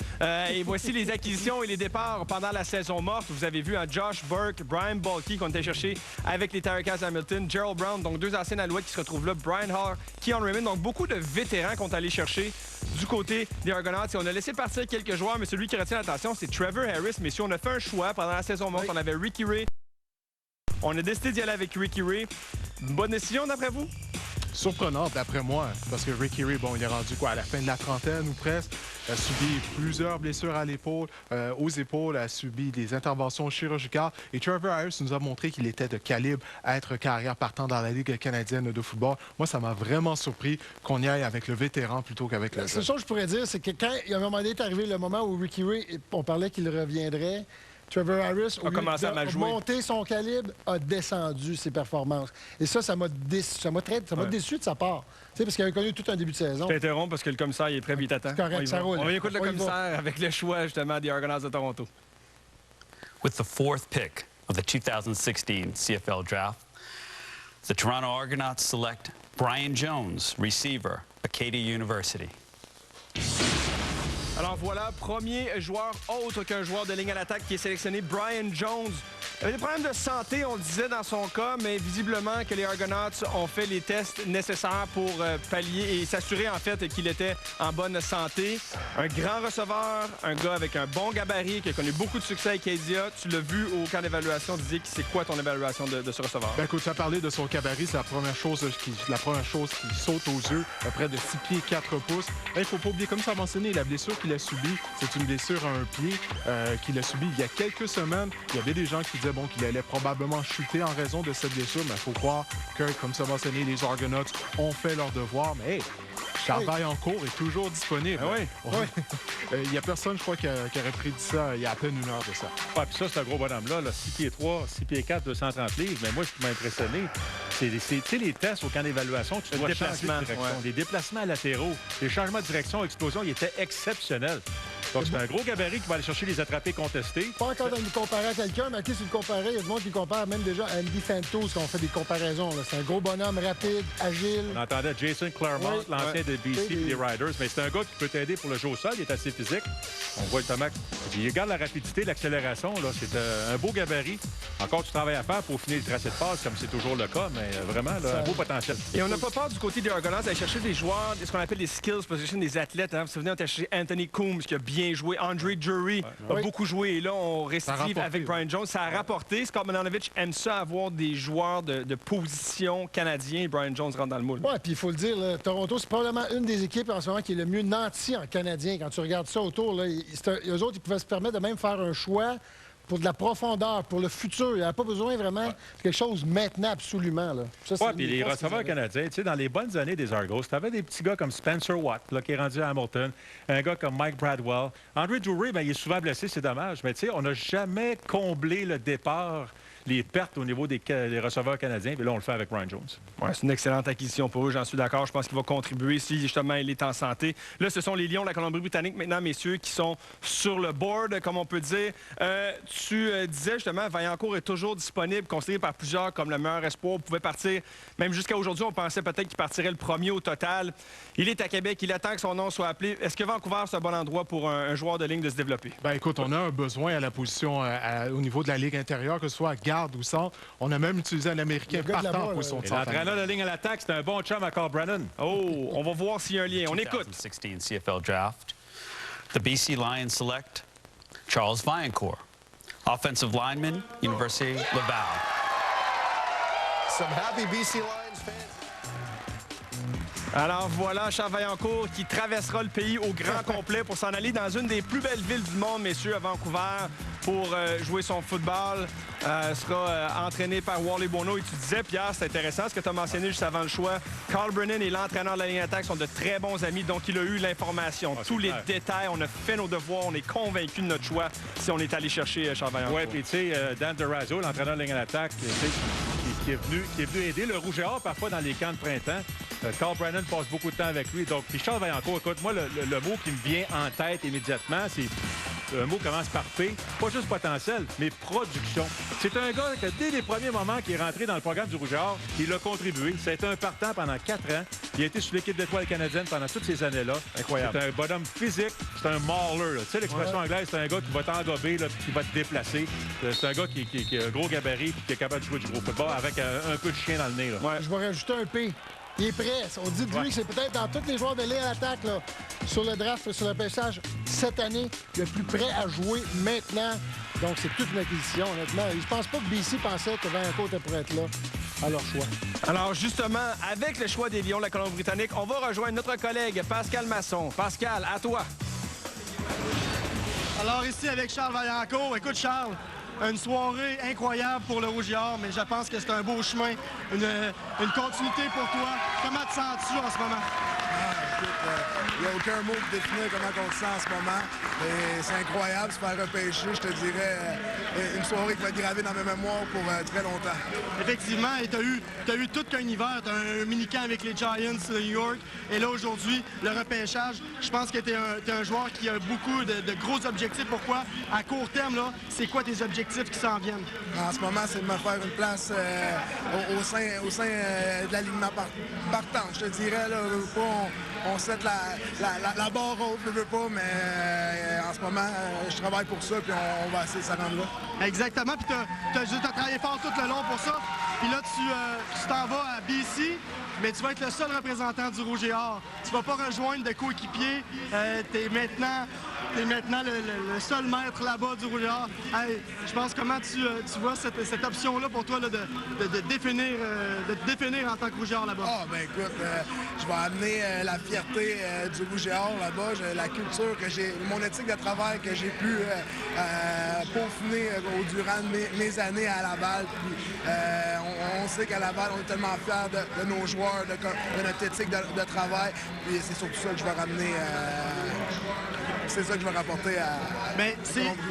Et voici les acquisitions et les départs pendant la saison morte. Vous avez vu Josh Burke, Brian Balky qu'on était cherché avec les Tiger Cats Hamilton, Gerald Brown, donc deux anciens Alouettes qui se retrouvent là, Brian Hall, Keon Raymond, donc beaucoup de vétérans qu'on est allé chercher du côté des Argonauts. Et on a laissé partir quelques joueurs, mais celui qui retient l'attention, c'est Trevor Harris. Messieurs, on a fait un choix pendant la saison morte. On avait Ricky Ray. On a décidé d'y aller avec Ricky Ray. Une bonne décision, d'après vous? surprenante d'après moi, parce que Ricky Ray, bon, il est rendu à la fin de la trentaine ou presque, a subi plusieurs blessures à l'épaule, aux épaules, a subi des interventions chirurgicales. Et Trevor Harris nous a montré qu'il était de calibre à être carrière partant dans la Ligue canadienne de football. Moi, ça m'a vraiment surpris qu'on y aille avec le vétéran plutôt qu'avec le jeune. La seule chose que je pourrais dire, c'est que quand il y a un moment donné est arrivé le moment où Ricky Ray, on parlait qu'il reviendrait, Trevor Harris, au lieu de monter son calibre, a descendu ses performances. Et ça m'a déçu de sa part. Parce qu'il avait connu tout un début de saison. Je t'interromps parce que le commissaire il est prêt, il t'attend. C'est correct, ça roule. On va écouter le commissaire avec le choix, justement, des Argonauts de Toronto. With the 4th pick of the 2016 CFL Draft, the Toronto Argonauts select Brian Jones, receiver, Acadia University. Alors voilà, premier joueur autre qu'un joueur de ligne à l'attaque qui est sélectionné, Brian Jones. Il avait des problèmes de santé, on le disait dans son cas, mais visiblement que les Argonauts ont fait les tests nécessaires pour pallier et s'assurer en fait qu'il était en bonne santé. Un grand receveur, un gars avec un bon gabarit qui a connu beaucoup de succès à Acadia. Tu l'as vu au camp d'évaluation, Didier, c'est quoi ton évaluation de ce receveur? Ben écoute, tu as parlé de son gabarit, c'est la première chose qui saute aux yeux, près de 6 pieds 4 pouces. Il ne faut pas oublier, comme ça a mentionné, la blessure qu'il a subie, c'est une blessure à un pied qu'il a subie il y a quelques semaines. Il y avait des gens qui disaient qu'il allait probablement chuter en raison de cette blessure, mais il faut croire que, comme ça mentionné, les Argonauts ont fait leur devoir. Mais hey, Charles Vaillancourt est toujours disponible. Il n'y a personne, je crois, qui aurait prédit ça il y a à peine une heure de ça. Ouais, puis ça, c'est un gros bonhomme-là, 6 pieds 3, 6 pieds 4, 230 livres. Mais moi, ce qui m'a impressionné, c'est les tests au camp d'évaluation. Tu dois changer de direction. Des déplacements latéraux, des changements de direction, explosion, il était exceptionnel. Donc, c'est un gros gabarit qui va aller chercher les attrapés contestés. Pas encore de le comparer à quelqu'un, mais à qui tu le comparais? Il y a du monde qui compare même déjà à Andy Fantos, qui ont fait des comparaisons. C'est un gros bonhomme, rapide, agile. On entendait Jason Claremont, l'ancien de BC et des Riders. Mais c'est un gars qui peut t'aider pour le jeu au sol. Il est assez physique. On voit le Tomac. Il regarde la rapidité, l'accélération. C'est un beau gabarit. Encore du travail à faire pour finir le tracé de passe, comme c'est toujours le cas, mais vraiment, là, un beau potentiel. Et on n'a pas peur du côté des Argonauts d'aller chercher des joueurs, ce qu'on appelle des skills position, des athlètes. Hein. Vous vous souvenez, on a cherché Anthony Coombs, qui a bien joué. Andre Drury a beaucoup joué. Et là, on récidive avec Brian Jones. Ça a rapporté. Scott Milanovic aime ça, avoir des joueurs de position canadiens. Brian Jones rentre dans le moule. Oui, puis il faut le dire, là, Toronto, c'est probablement une des équipes en ce moment qui est le mieux nanti en canadien. Quand tu regardes ça autour, là, eux autres, ils pouvaient se permettre de même faire un choix pour de la profondeur, pour le futur. Il n'y a pas besoin vraiment de quelque chose maintenant, absolument. Oui, puis les receveurs canadiens, tu sais, dans les bonnes années des Argos, tu avais des petits gars comme Spencer Watt, là, qui est rendu à Hamilton, un gars comme Mike Bradwell. Andre Drury, il est souvent blessé, c'est dommage, mais tu sais, on n'a jamais comblé le départ, les pertes au niveau des receveurs canadiens. Puis là, on le fait avec Brian Jones. Ouais, c'est une excellente acquisition pour eux, j'en suis d'accord. Je pense qu'il va contribuer si, justement, il est en santé. Là, ce sont les Lions de la Colombie-Britannique, maintenant, messieurs, qui sont sur le board, comme on peut dire. Tu disais, justement, Vaillancourt est toujours disponible, considéré par plusieurs comme le meilleur espoir. Il pouvait partir, même jusqu'à aujourd'hui, on pensait peut-être qu'il partirait le premier au total. Il est à Québec, il attend que son nom soit appelé. Est-ce que Vancouver, c'est un bon endroit pour un joueur de ligne de se développer? Bien, écoute, on a un besoin à la position au niveau de la Ligue intérieure, que ce soit à garde ou centre. On a même utilisé un Américain partant pour son centre. L'entraîneur de la ligne à l'attaque, c'est un bon chum à Carl Brennan. Oh, on va voir s'il y a un lien. On écoute. 2016 CFL Draft. The BC Lions select Charles Vaillancourt, offensive lineman, University Laval. Some happy BC Lions fans. Alors voilà, Charles Vaillancourt qui traversera le pays au grand complet pour s'en aller dans une des plus belles villes du monde, messieurs, à Vancouver, pour jouer son football. Sera entraîné par Wally Bono. Et tu disais, Pierre, c'est intéressant ce que tu as mentionné juste avant le choix. Carl Brennan et l'entraîneur de la ligne d'attaque sont de très bons amis, donc il a eu l'information, tous les détails. On a fait nos devoirs, on est convaincus de notre choix si on est allé chercher Charles Vaillancourt. Oui, puis tu sais, Dan Durazo, l'entraîneur de la ligne d'attaque, qui est venu aider le Rouge et Or parfois dans les camps de printemps. Carl Brennan passe beaucoup de temps avec lui. Donc, puis Charles Vaillancourt, écoute, moi, le mot qui me vient en tête immédiatement, c'est un mot qui commence par P. Pas juste potentiel, mais production. C'est un gars que, dès les premiers moments qu'il est rentré dans le programme du Rouge et Or, il a contribué. C'est un partant pendant 4 ans. Il a été sur l'équipe d'étoiles canadienne pendant toutes ces années-là. Incroyable. C'est un bonhomme physique. C'est un mauler. Tu sais, l'expression anglaise, c'est un gars qui va t'engober, qui va te déplacer. C'est un gars qui a un gros gabarit et qui est capable de jouer du gros football avec un peu de chien dans le nez. Là. Ouais. Je vais rajouter un P. Il est prêt. On dit de lui que c'est peut-être dans tous les joueurs de ligne à l'attaque, sur le draft, sur le pêchage, cette année, le plus prêt à jouer maintenant. Donc, c'est toute une acquisition, honnêtement. Je pense pas que BC pensait que Vaillancourt était pour être là. à leur choix. Alors justement, avec le choix des Lions de la Colombie-Britannique, on va rejoindre notre collègue Pascal Masson. Pascal, à toi. Alors ici avec Charles Vaillancourt. Écoute Charles, une soirée incroyable pour le Rouge et Or, mais je pense que c'est un beau chemin, une continuité pour toi. Comment te sens-tu en ce moment? Il n'y a aucun mot pour définir comment on se sent en ce moment. C'est incroyable, se faire repêcher, je te dirais, une soirée qui va être gravée dans mes mémoires pour très longtemps. Effectivement, et tu as eu tout qu'un hiver, tu as un mini-camp avec les Giants de New York, et là aujourd'hui, le repêchage, je pense que tu es un joueur qui a beaucoup de gros objectifs. Pourquoi? À court terme, là, c'est quoi tes objectifs qui s'en viennent? En ce moment, c'est de me faire une place au sein de l'alignement partant. Je te dirais, là, on set la barre haute, je veux pas, mais en ce moment, je travaille pour ça, puis on va essayer de se rendre là. Exactement, puis tu as travaillé fort tout le long pour ça. Puis là, tu t'en vas à BC, mais tu vas être le seul représentant du Rouge et Or. Tu vas pas rejoindre de coéquipiers. Tu es maintenant le seul maître là-bas du Rouge et Or. Hey, je pense comment tu vois cette option-là pour toi là, de te définir en tant que Rouge et Or là-bas. Ah, ben écoute, je vais amener la fierté du Rouge et Or là-bas, la culture que j'ai, mon éthique de travail que j'ai pu peaufiner durant mes années à Laval. Puis, on sait qu'à Laval, on est tellement fiers de nos joueurs, de notre éthique de travail. Puis c'est surtout ça que je vais ramener. C'est ça que je vais rapporter à... Bien,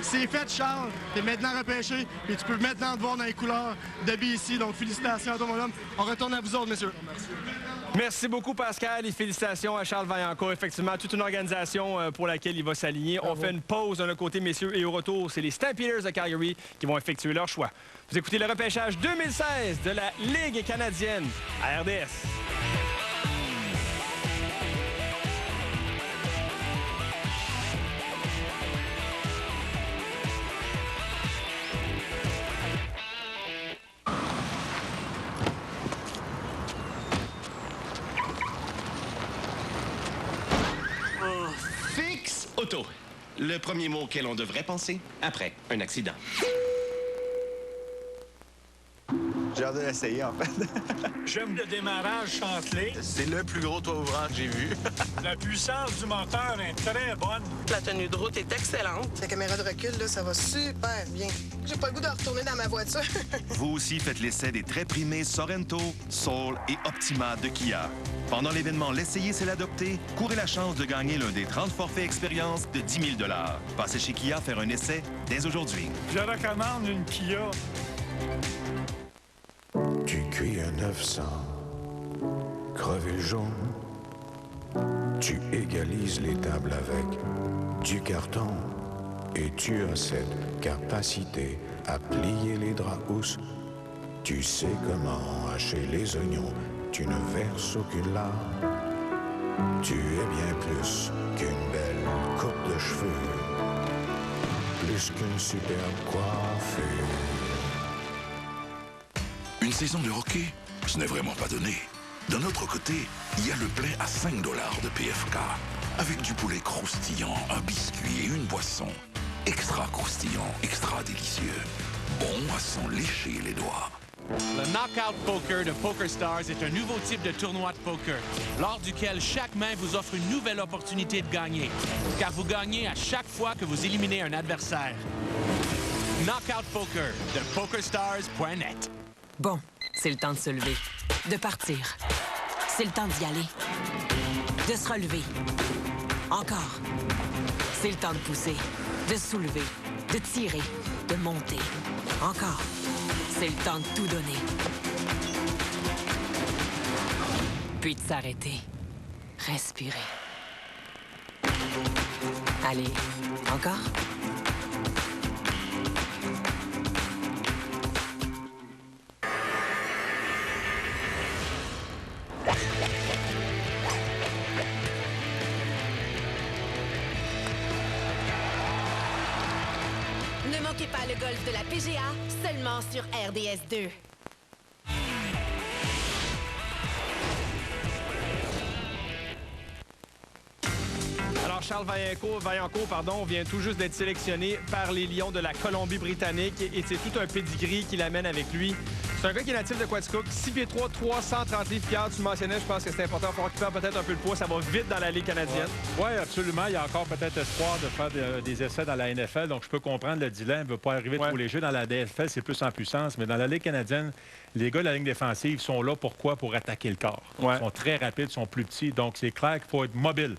c'est fait, Charles. Tu es maintenant repêché, et tu peux maintenant te voir dans les couleurs de BC. Donc, félicitations à toi, mon homme. On retourne à vous autres, messieurs. Merci. Merci beaucoup, Pascal, et félicitations à Charles Vaillancourt. Effectivement, toute une organisation pour laquelle il va s'aligner. On fait une pause d'un côté, messieurs, et au retour, c'est les Stampeders de Calgary qui vont effectuer leur choix. Vous écoutez le repêchage 2016 de la Ligue canadienne à RDS. Auto. Le premier mot auquel on devrait penser après un accident. J'ai hâte de l'essayer, en fait. J'aime le démarrage chantelé. C'est le plus gros toit ouvrant que j'ai vu. La puissance du moteur est très bonne. La tenue de route est excellente. La caméra de recul, là, ça va super bien. J'ai pas le goût de retourner dans ma voiture. Vous aussi faites l'essai des très primés Sorento, Soul et Optima de Kia. Pendant l'événement L'essayer, c'est l'adopter, courez la chance de gagner l'un des 30 forfaits expérience de 10 000 $. Passez chez Kia faire un essai dès aujourd'hui. Je recommande une Kia. Tu cuis un 900, crever le jaune. Tu égalises les tables avec du carton. Et tu as cette capacité à plier les draps housses. Tu sais comment hacher les oignons. Tu ne verses aucune larme. Tu es bien plus qu'une belle coupe de cheveux. Plus qu'une superbe coiffure. Une saison de hockey, ce n'est vraiment pas donné. D'un autre côté, il y a le plein à 5 $ de PFK. Avec du poulet croustillant, un biscuit et une boisson. Extra croustillant, extra délicieux. Bon à s'en lécher les doigts. Le Knockout Poker de PokerStars est un nouveau type de tournoi de poker, lors duquel chaque main vous offre une nouvelle opportunité de gagner, car vous gagnez à chaque fois que vous éliminez un adversaire. Knockout Poker de PokerStars.net. Bon, c'est le temps de se lever, de partir. C'est le temps d'y aller, de se relever. Encore. C'est le temps de pousser, de soulever, de tirer, de monter. Encore. C'est le temps de tout donner. Puis de s'arrêter. Respirer. Allez, encore? Ne manquez pas le golf de la PGA, seulement sur RDS 2. Alors, joueur Charles Vaillancourt, vient tout juste d'être sélectionné par les Lions de la Colombie-Britannique et c'est tout un pedigree qu'il amène avec lui. C'est un gars qui est natif de Quaticook, 6 pieds 3, 330 livres. Pierre, tu mentionnais, je pense que c'est important. Il faut qu'il perde peut-être un peu le poids. Ça va vite dans la Ligue canadienne. Oui, absolument. Il y a encore peut-être espoir de faire des essais dans la NFL. Donc, je peux comprendre le dilemme. Il ne veut pas arriver trop léger. Dans la DFL, c'est plus en puissance. Mais dans la Ligue canadienne, les gars de la ligne défensive sont là. Pourquoi? Pour attaquer le corps. Ils sont très rapides, ils sont plus petits. Donc, c'est clair qu'il faut être mobile.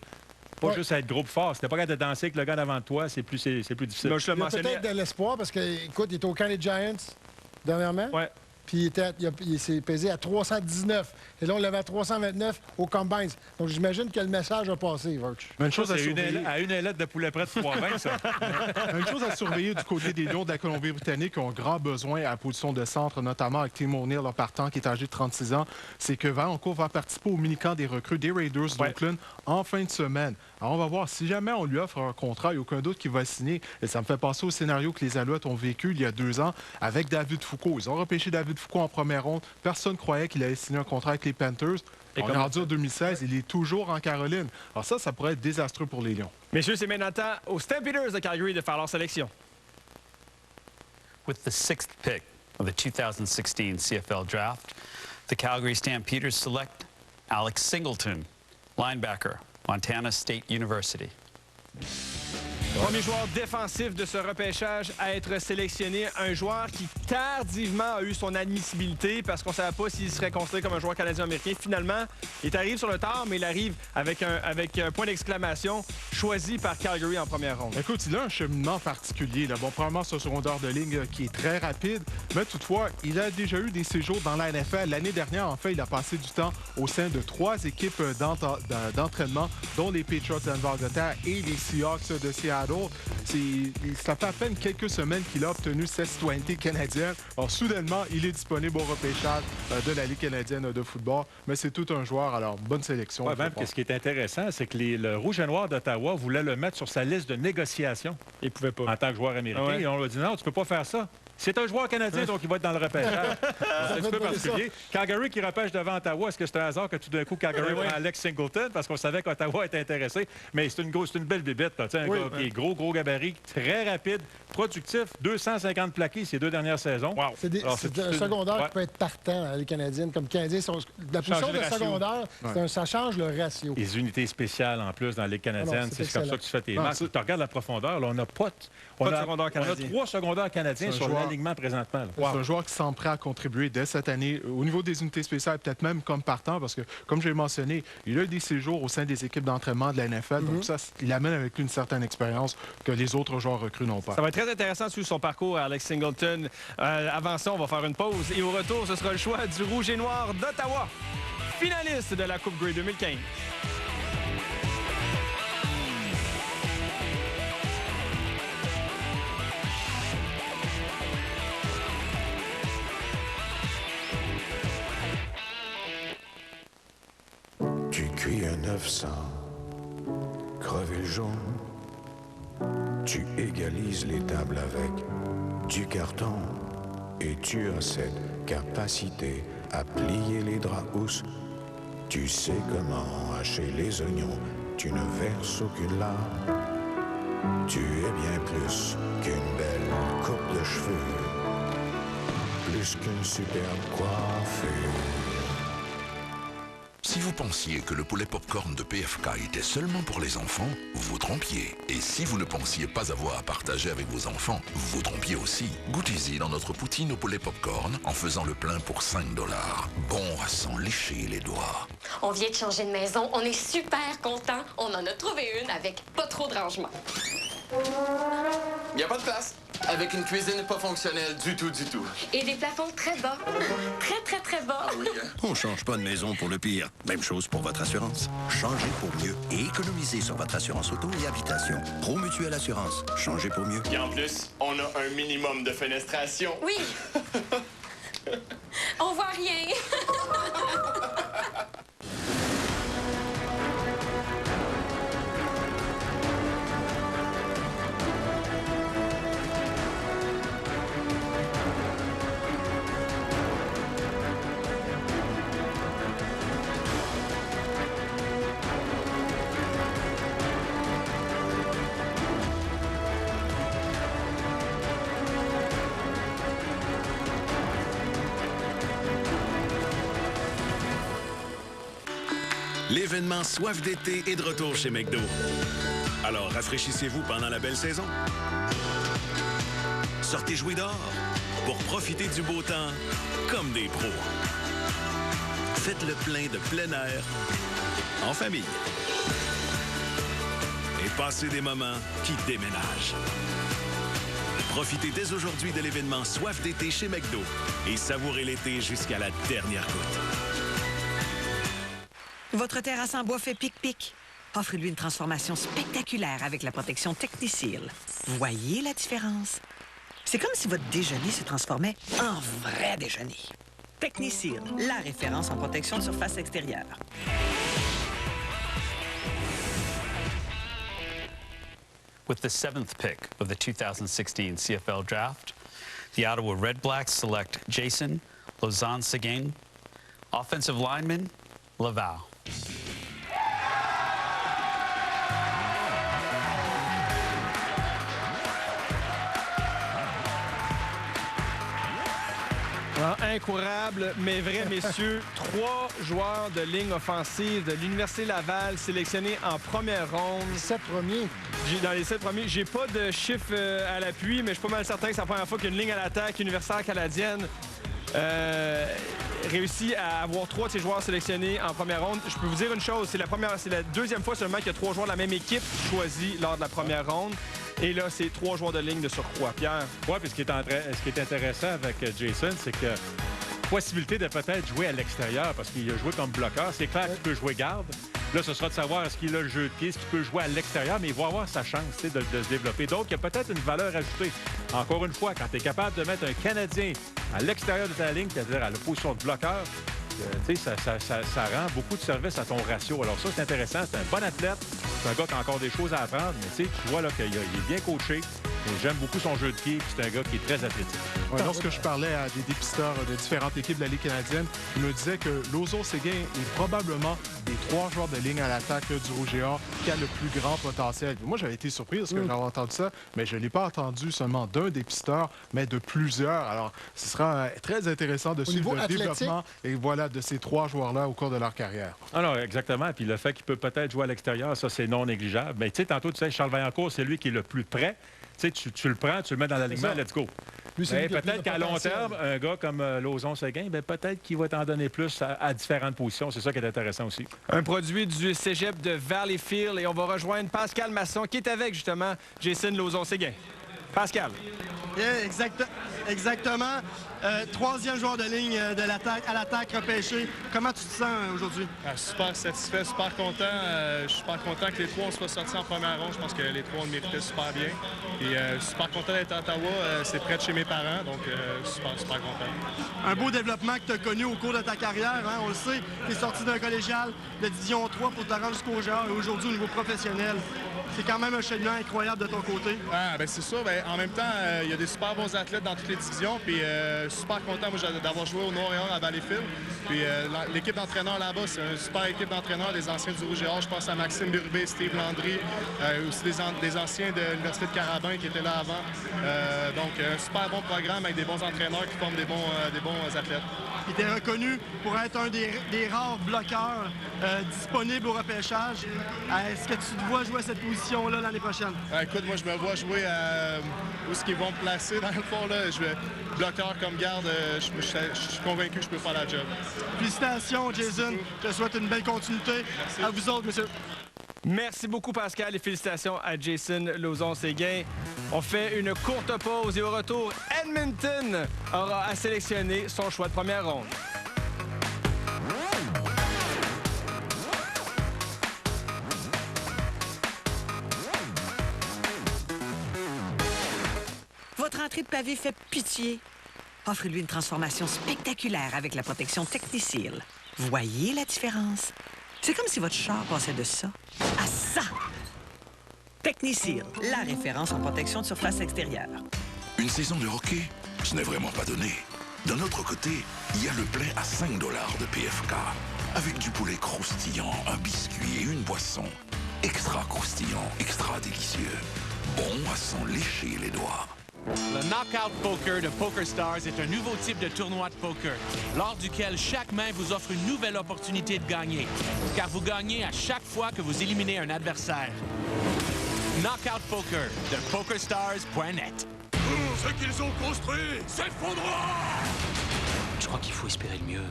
Pas juste être gros fort. Si t'es pas capable de danser avec le gars devant toi, c'est plus difficile. Il y a peut-être de l'espoir parce que, écoute, il était au camp des Giants dernièrement. Oui. Puis il s'est pesé à 319. Et là, on l'avait à 329 au Combines. Donc, j'imagine que le message a passé, Virch. Une chose à surveiller. À une ailette de poulet près de 320, ça. Une chose à surveiller du côté des Lions de la Colombie-Britannique qui ont grand besoin à la position de centre, notamment avec Tim O'Neill, leur partant, qui est âgé de 36 ans, c'est que Vaillancourt va participer au mini-camp des recrues des Raiders d'Oakland en fin de semaine. Alors, on va voir. Si jamais on lui offre un contrat, il n'y a aucun doute qu'il va signer. Et ça me fait penser au scénario que les Alouettes ont vécu il y a 2 ans avec David Foucault. Ils ont repêché David Foucault en première ronde. Personne ne croyait qu'il allait signer un contrat avec les Panthers. On est rendu en 2016, il est toujours en Caroline. Alors ça pourrait être désastreux pour les Lions. Messieurs, c'est maintenant temps aux Stampeders de Calgary de faire leur sélection. With the 6th pick of the 2016 CFL Draft, the Calgary Stampeders select Alex Singleton, linebacker, Montana State University. Premier joueur défensif de ce repêchage à être sélectionné, un joueur qui tardivement a eu son admissibilité parce qu'on ne savait pas s'il serait considéré comme un joueur canadien-américain. Finalement, il arrive sur le tard, mais il arrive avec un point d'exclamation, choisi par Calgary en première ronde. Écoute, il a un cheminement particulier. Bon, premièrement, c'est un secondaire de ligne qui est très rapide, mais toutefois, il a déjà eu des séjours dans la NFL. L'année dernière, en fait, il a passé du temps au sein de 3 équipes d'entraînement, dont les Patriots d'Angleterre et les Seahawks de Seattle. Ça fait à peine quelques semaines qu'il a obtenu cette citoyenneté canadienne. Alors, soudainement, il est disponible au repêchage de la Ligue canadienne de football. Mais c'est tout un joueur. Alors, bonne sélection. Ouais, même que ce qui est intéressant, c'est que le Rouge et Noir d'Ottawa voulait le mettre sur sa liste de négociation. Il pouvait pas. En tant que joueur américain. Et on lui a dit non, tu peux pas faire ça. C'est un joueur canadien, donc il va être dans le repêchage. C'est un petit peu particulier. Calgary qui repêche devant Ottawa, est-ce que c'est un hasard que tout d'un coup, Calgary prend Alex Singleton? Parce qu'on savait qu'Ottawa était intéressé. Mais c'est une belle bébête. Là. Un gars qui est gros gabarit, très rapide, productif, 250 plaqués ces 2 dernières saisons. Wow. C'est un secondaire qui peut être partant à les Canadiennes. Comme Canadiens, la position de secondaire, ça change le ratio. Les unités spéciales, en plus, dans la Ligue canadienne, c'est comme ça que tu fais tes marques. Tu regardes la profondeur, là, on a 3 secondaires canadiens sur l'alignement présentement. C'est un joueur qui semble prêt à contribuer dès cette année au niveau des unités spéciales, peut-être même comme partant, parce que, comme j'ai mentionné, il a eu des séjours au sein des équipes d'entraînement de la NFL. Donc ça, il amène avec lui une certaine expérience que les autres joueurs recrues n'ont pas. Ça va être très intéressant de suivre son parcours, Alex Singleton. Avant ça, on va faire une pause. Et au retour, ce sera le choix du Rouge et Noir d'Ottawa, finaliste de la Coupe Grey 2015. Tu cuis un œuf sans crever le jaune. Tu égalises les tables avec du carton. Et tu as cette capacité à plier les draps housses. Tu sais comment hacher les oignons. Tu ne verses aucune larme. Tu es bien plus qu'une belle coupe de cheveux. Plus qu'une superbe coiffure. Si vous pensiez que le poulet popcorn de PFK était seulement pour les enfants, vous vous trompiez. Et si vous ne pensiez pas avoir à partager avec vos enfants, vous vous trompiez aussi. Goûtez-y dans notre poutine au poulet popcorn en faisant le plein pour 5 $. Bon à s'en lécher les doigts. On vient de changer de maison. On est super contents. On en a trouvé une avec pas trop de rangement. Il n'y a pas de place. Avec une cuisine pas fonctionnelle du tout. Et des plafonds très bas. Très bas. Ah oui, hein? On change pas de maison pour le pire. Même chose pour votre assurance. Changez pour mieux et économisez sur votre assurance auto et habitation. Promutuelle Assurance. Changez pour mieux. Et en plus, on a un minimum de fenestration. Oui. On voit rien. L'événement Soif d'été est de retour chez McDo. Alors rafraîchissez-vous pendant la belle saison. Sortez jouer dehors pour profiter du beau temps comme des pros. Faites le plein de plein air en famille. Et passez des moments qui déménagent. Profitez dès aujourd'hui de l'événement Soif d'été chez McDo et savourez l'été jusqu'à la dernière goutte. Votre terrasse en bois fait pic-pic. Offrez-lui une transformation spectaculaire avec la protection Techniseal. Voyez la différence? C'est comme si votre déjeuner se transformait en vrai déjeuner. Techniseal, la référence en protection de surface extérieure. With the 7th pick of the 2016 CFL Draft, the Ottawa Redblacks select Jason Lauzon-Seguin, offensive lineman, Laval. Incroyable, mais vrai, messieurs. 3 joueurs de ligne offensive de l'Université Laval sélectionnés en première ronde. 7 premiers. Dans les 7 premiers. J'ai pas de chiffre à l'appui, mais je suis pas mal certain que c'est la première fois qu'une ligne à l'attaque universitaire canadienne réussit à avoir 3 de ses joueurs sélectionnés en première ronde. Je peux vous dire une chose, c'est la deuxième fois seulement qu'il y a 3 joueurs de la même équipe choisis lors de la première ronde. Et là, c'est 3 joueurs de ligne de surcroît. Pierre? Oui, puis ce qui est intéressant avec Jason, c'est que possibilité de peut-être jouer à l'extérieur parce qu'il a joué comme bloqueur. C'est clair qu'il peut jouer garde. Là, ce sera de savoir est-ce qu'il a le jeu de pied, est-ce qu'il peut jouer à l'extérieur, mais il va avoir sa chance de se développer. Donc, il y a peut-être une valeur ajoutée. Encore une fois, quand tu es capable de mettre un Canadien à l'extérieur de ta ligne, c'est-à-dire à la position de bloqueur, ça rend beaucoup de service à ton ratio. Alors ça, c'est intéressant. C'est un bon athlète. C'est un gars qui a encore des choses à apprendre. Mais tu vois là, qu'il est bien coaché. J'aime beaucoup son jeu de pied. C'est un gars qui est très athlétique. Ouais, lorsque je parlais à des dépisteurs de différentes équipes de la Ligue canadienne, ils me disaient que Lauzon-Seguin est probablement des 3 joueurs de ligne à l'attaque du Rouge et Or qui a le plus grand potentiel. Moi, j'avais été surpris parce que j'avais entendu ça, mais je ne l'ai pas entendu seulement d'un dépisteur, mais de plusieurs. Alors, ce sera très intéressant de suivre le développement et voilà, de ces 3 joueurs-là au cours de leur carrière. Alors, exactement. Puis le fait qu'il peut peut-être jouer à l'extérieur, ça, c'est non négligeable. Mais tu sais, tantôt, tu sais, Charles Vaillancourt, c'est lui qui est le plus prêt. Tu sais, tu le prends, tu le mets dans l'alignement, let's go. Peut-être qu'à long terme, un gars comme Lauzon-Seguin, peut-être qu'il va t'en donner plus à différentes positions. C'est ça qui est intéressant aussi. Un produit du cégep de Valleyfield. Et on va rejoindre Pascal Masson, qui est avec, justement, Jason Lauzon-Seguin. Pascal. Yeah, exactement. 3e joueur de ligne de l'attaque, à l'attaque repêché. Comment tu te sens aujourd'hui? Super satisfait, super content. Je suis super content que les 3 soient sortis en première ronde. Je pense que les 3 on le méritait super bien. Et super content d'être à Ottawa. C'est près de chez mes parents, donc super content. Un beau développement que tu as connu au cours de ta carrière. Hein? On le sait, tu es sorti d'un collégial de Division 3 pour te rendre jusqu'au genre et aujourd'hui au niveau professionnel. C'est quand même un cheminement incroyable de ton côté. Ah, ben c'est sûr. En même temps, il y a des super bons athlètes dans toutes les divisions. Puis super content moi, d'avoir joué au Noir et Or à Valleyfield. Puis l'équipe d'entraîneurs là-bas, c'est une super équipe d'entraîneurs, des anciens du Rouge et Or. Je pense à Maxime Birubé, Steve Landry, aussi des anciens de l'Université de Carabin qui étaient là avant. Donc, un super bon programme avec des bons entraîneurs qui forment des bons athlètes. Il était reconnu pour être un des rares bloqueurs disponibles au repêchage. Est-ce que tu te vois jouer à cette position-là l'année prochaine? Écoute, moi, je me vois jouer où est-ce qu'ils vont me placer. Dans le fond, là, je vais bloqueur comme garde. Je suis convaincu que je peux faire la job. Félicitations, Jason. Je te souhaite une belle continuité. Merci. À vous autres, monsieur. Merci beaucoup, Pascal, et félicitations à Jason Lauzon-Seguin. On fait une courte pause et au retour, Edmonton aura à sélectionner son choix de première ronde. Votre entrée de pavé fait pitié. Offrez-lui une transformation spectaculaire avec la protection Techniseal. Voyez la différence? C'est comme si votre char passait de ça à ça. Techniseal, la référence en protection de surface extérieure. Une saison de hockey, ce n'est vraiment pas donné. D'un autre côté, il y a le plein à 5 $ de PFK. Avec du poulet croustillant, un biscuit et une boisson. Extra croustillant, extra délicieux. Bon à s'en lécher les doigts. Le Knockout Poker de PokerStars est un nouveau type de tournoi de poker, lors duquel chaque main vous offre une nouvelle opportunité de gagner, car vous gagnez à chaque fois que vous éliminez un adversaire. Knockout Poker de PokerStars.net. Tout ce qu'ils ont construit s'effondrera! Je crois qu'il faut espérer le mieux,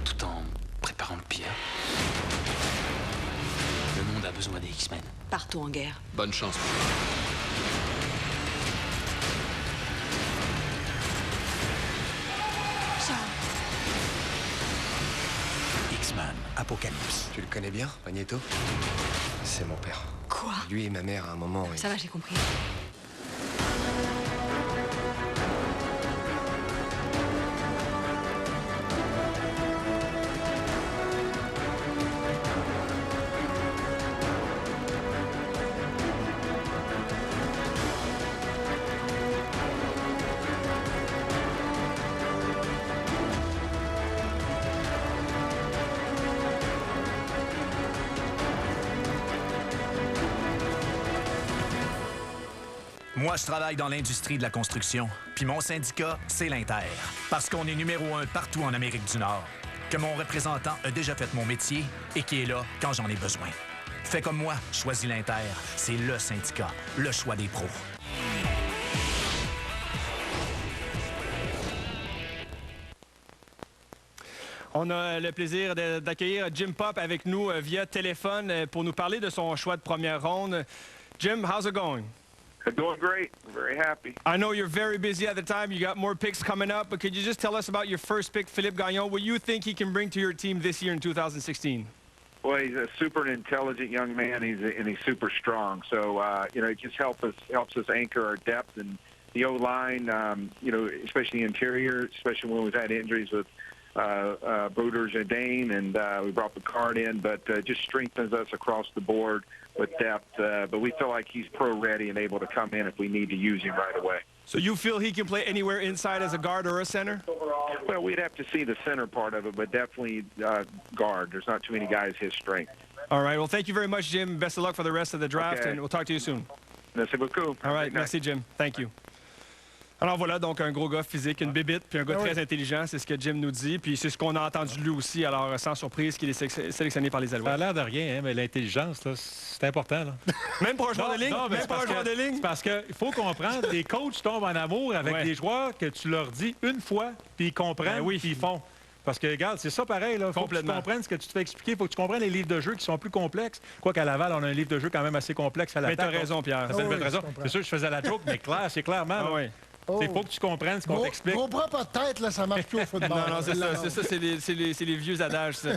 tout en préparant le pire. Le monde a besoin des X-Men. Partout en guerre. Bonne chance. X-Men, Apocalypse. Tu le connais bien, Magneto? C'est mon père. Quoi? Lui et ma mère, à un moment... Ça va, j'ai compris. Moi, je travaille dans l'industrie de la construction. Puis mon syndicat, c'est l'Inter. Parce qu'on est numéro 1 partout en Amérique du Nord. Que mon représentant a déjà fait mon métier et qui est là quand j'en ai besoin. Fais comme moi, choisis l'Inter. C'est le syndicat, le choix des pros. On a le plaisir d'accueillir Jim Popp avec nous via téléphone pour nous parler de son choix de première ronde. Jim, how's it going? Doing great. Very happy. I know you're very busy at the time. You got more picks coming up, but could you just tell us about your first pick, Philippe Gagnon, what you think he can bring to your team this year in 2016? Well, he's a super intelligent young man. He's super strong. So it just helps us anchor our depth and the O-line. Especially interior, especially when we've had injuries with Bouders and Dane, and we brought Picard in, but just strengthens us across the board with depth. But we feel like he's pro-ready and able to come in if we need to use him right away. So you feel he can play anywhere inside as a guard or a center? Well, we'd have to see the center part of it, but definitely guard. There's not too many guys his strength. All right. Well, thank you very much, Jim. Best of luck for the rest of the draft, and we'll talk to you soon. Merci beaucoup. All right. Merci, Jim. Thank you. Alors voilà, donc un gros gars physique, une bébite, puis un gars très intelligent, c'est ce que Jim nous dit, puis c'est ce qu'on a entendu lui aussi, alors sans surprise qu'il est sélectionné par les Alouettes. Ça a l'air de rien, hein, mais l'intelligence, là, c'est important. Là. Même pour un joueur de ligne? Non, même pour un joueur de ligne? C'est parce qu'il faut comprendre, les coachs tombent en amour avec des joueurs que tu leur dis une fois, puis ils comprennent, puis ils font. Parce que, regarde, c'est ça pareil. Il faut que tu comprennes ce que tu te fais expliquer. Il faut que tu comprennes les livres de jeu qui sont plus complexes. Quoiqu'à Laval, on a un livre de jeu quand même assez complexe à la Mais t'as raison, Pierre. C'est sûr que je faisais la joke, mais c'est clairement. Il faut que tu comprennes ce qu'on t'explique. Gros bras, pas de tête, là, ça marche plus au football. Non, c'est ça. C'est les vieux adages. Ça.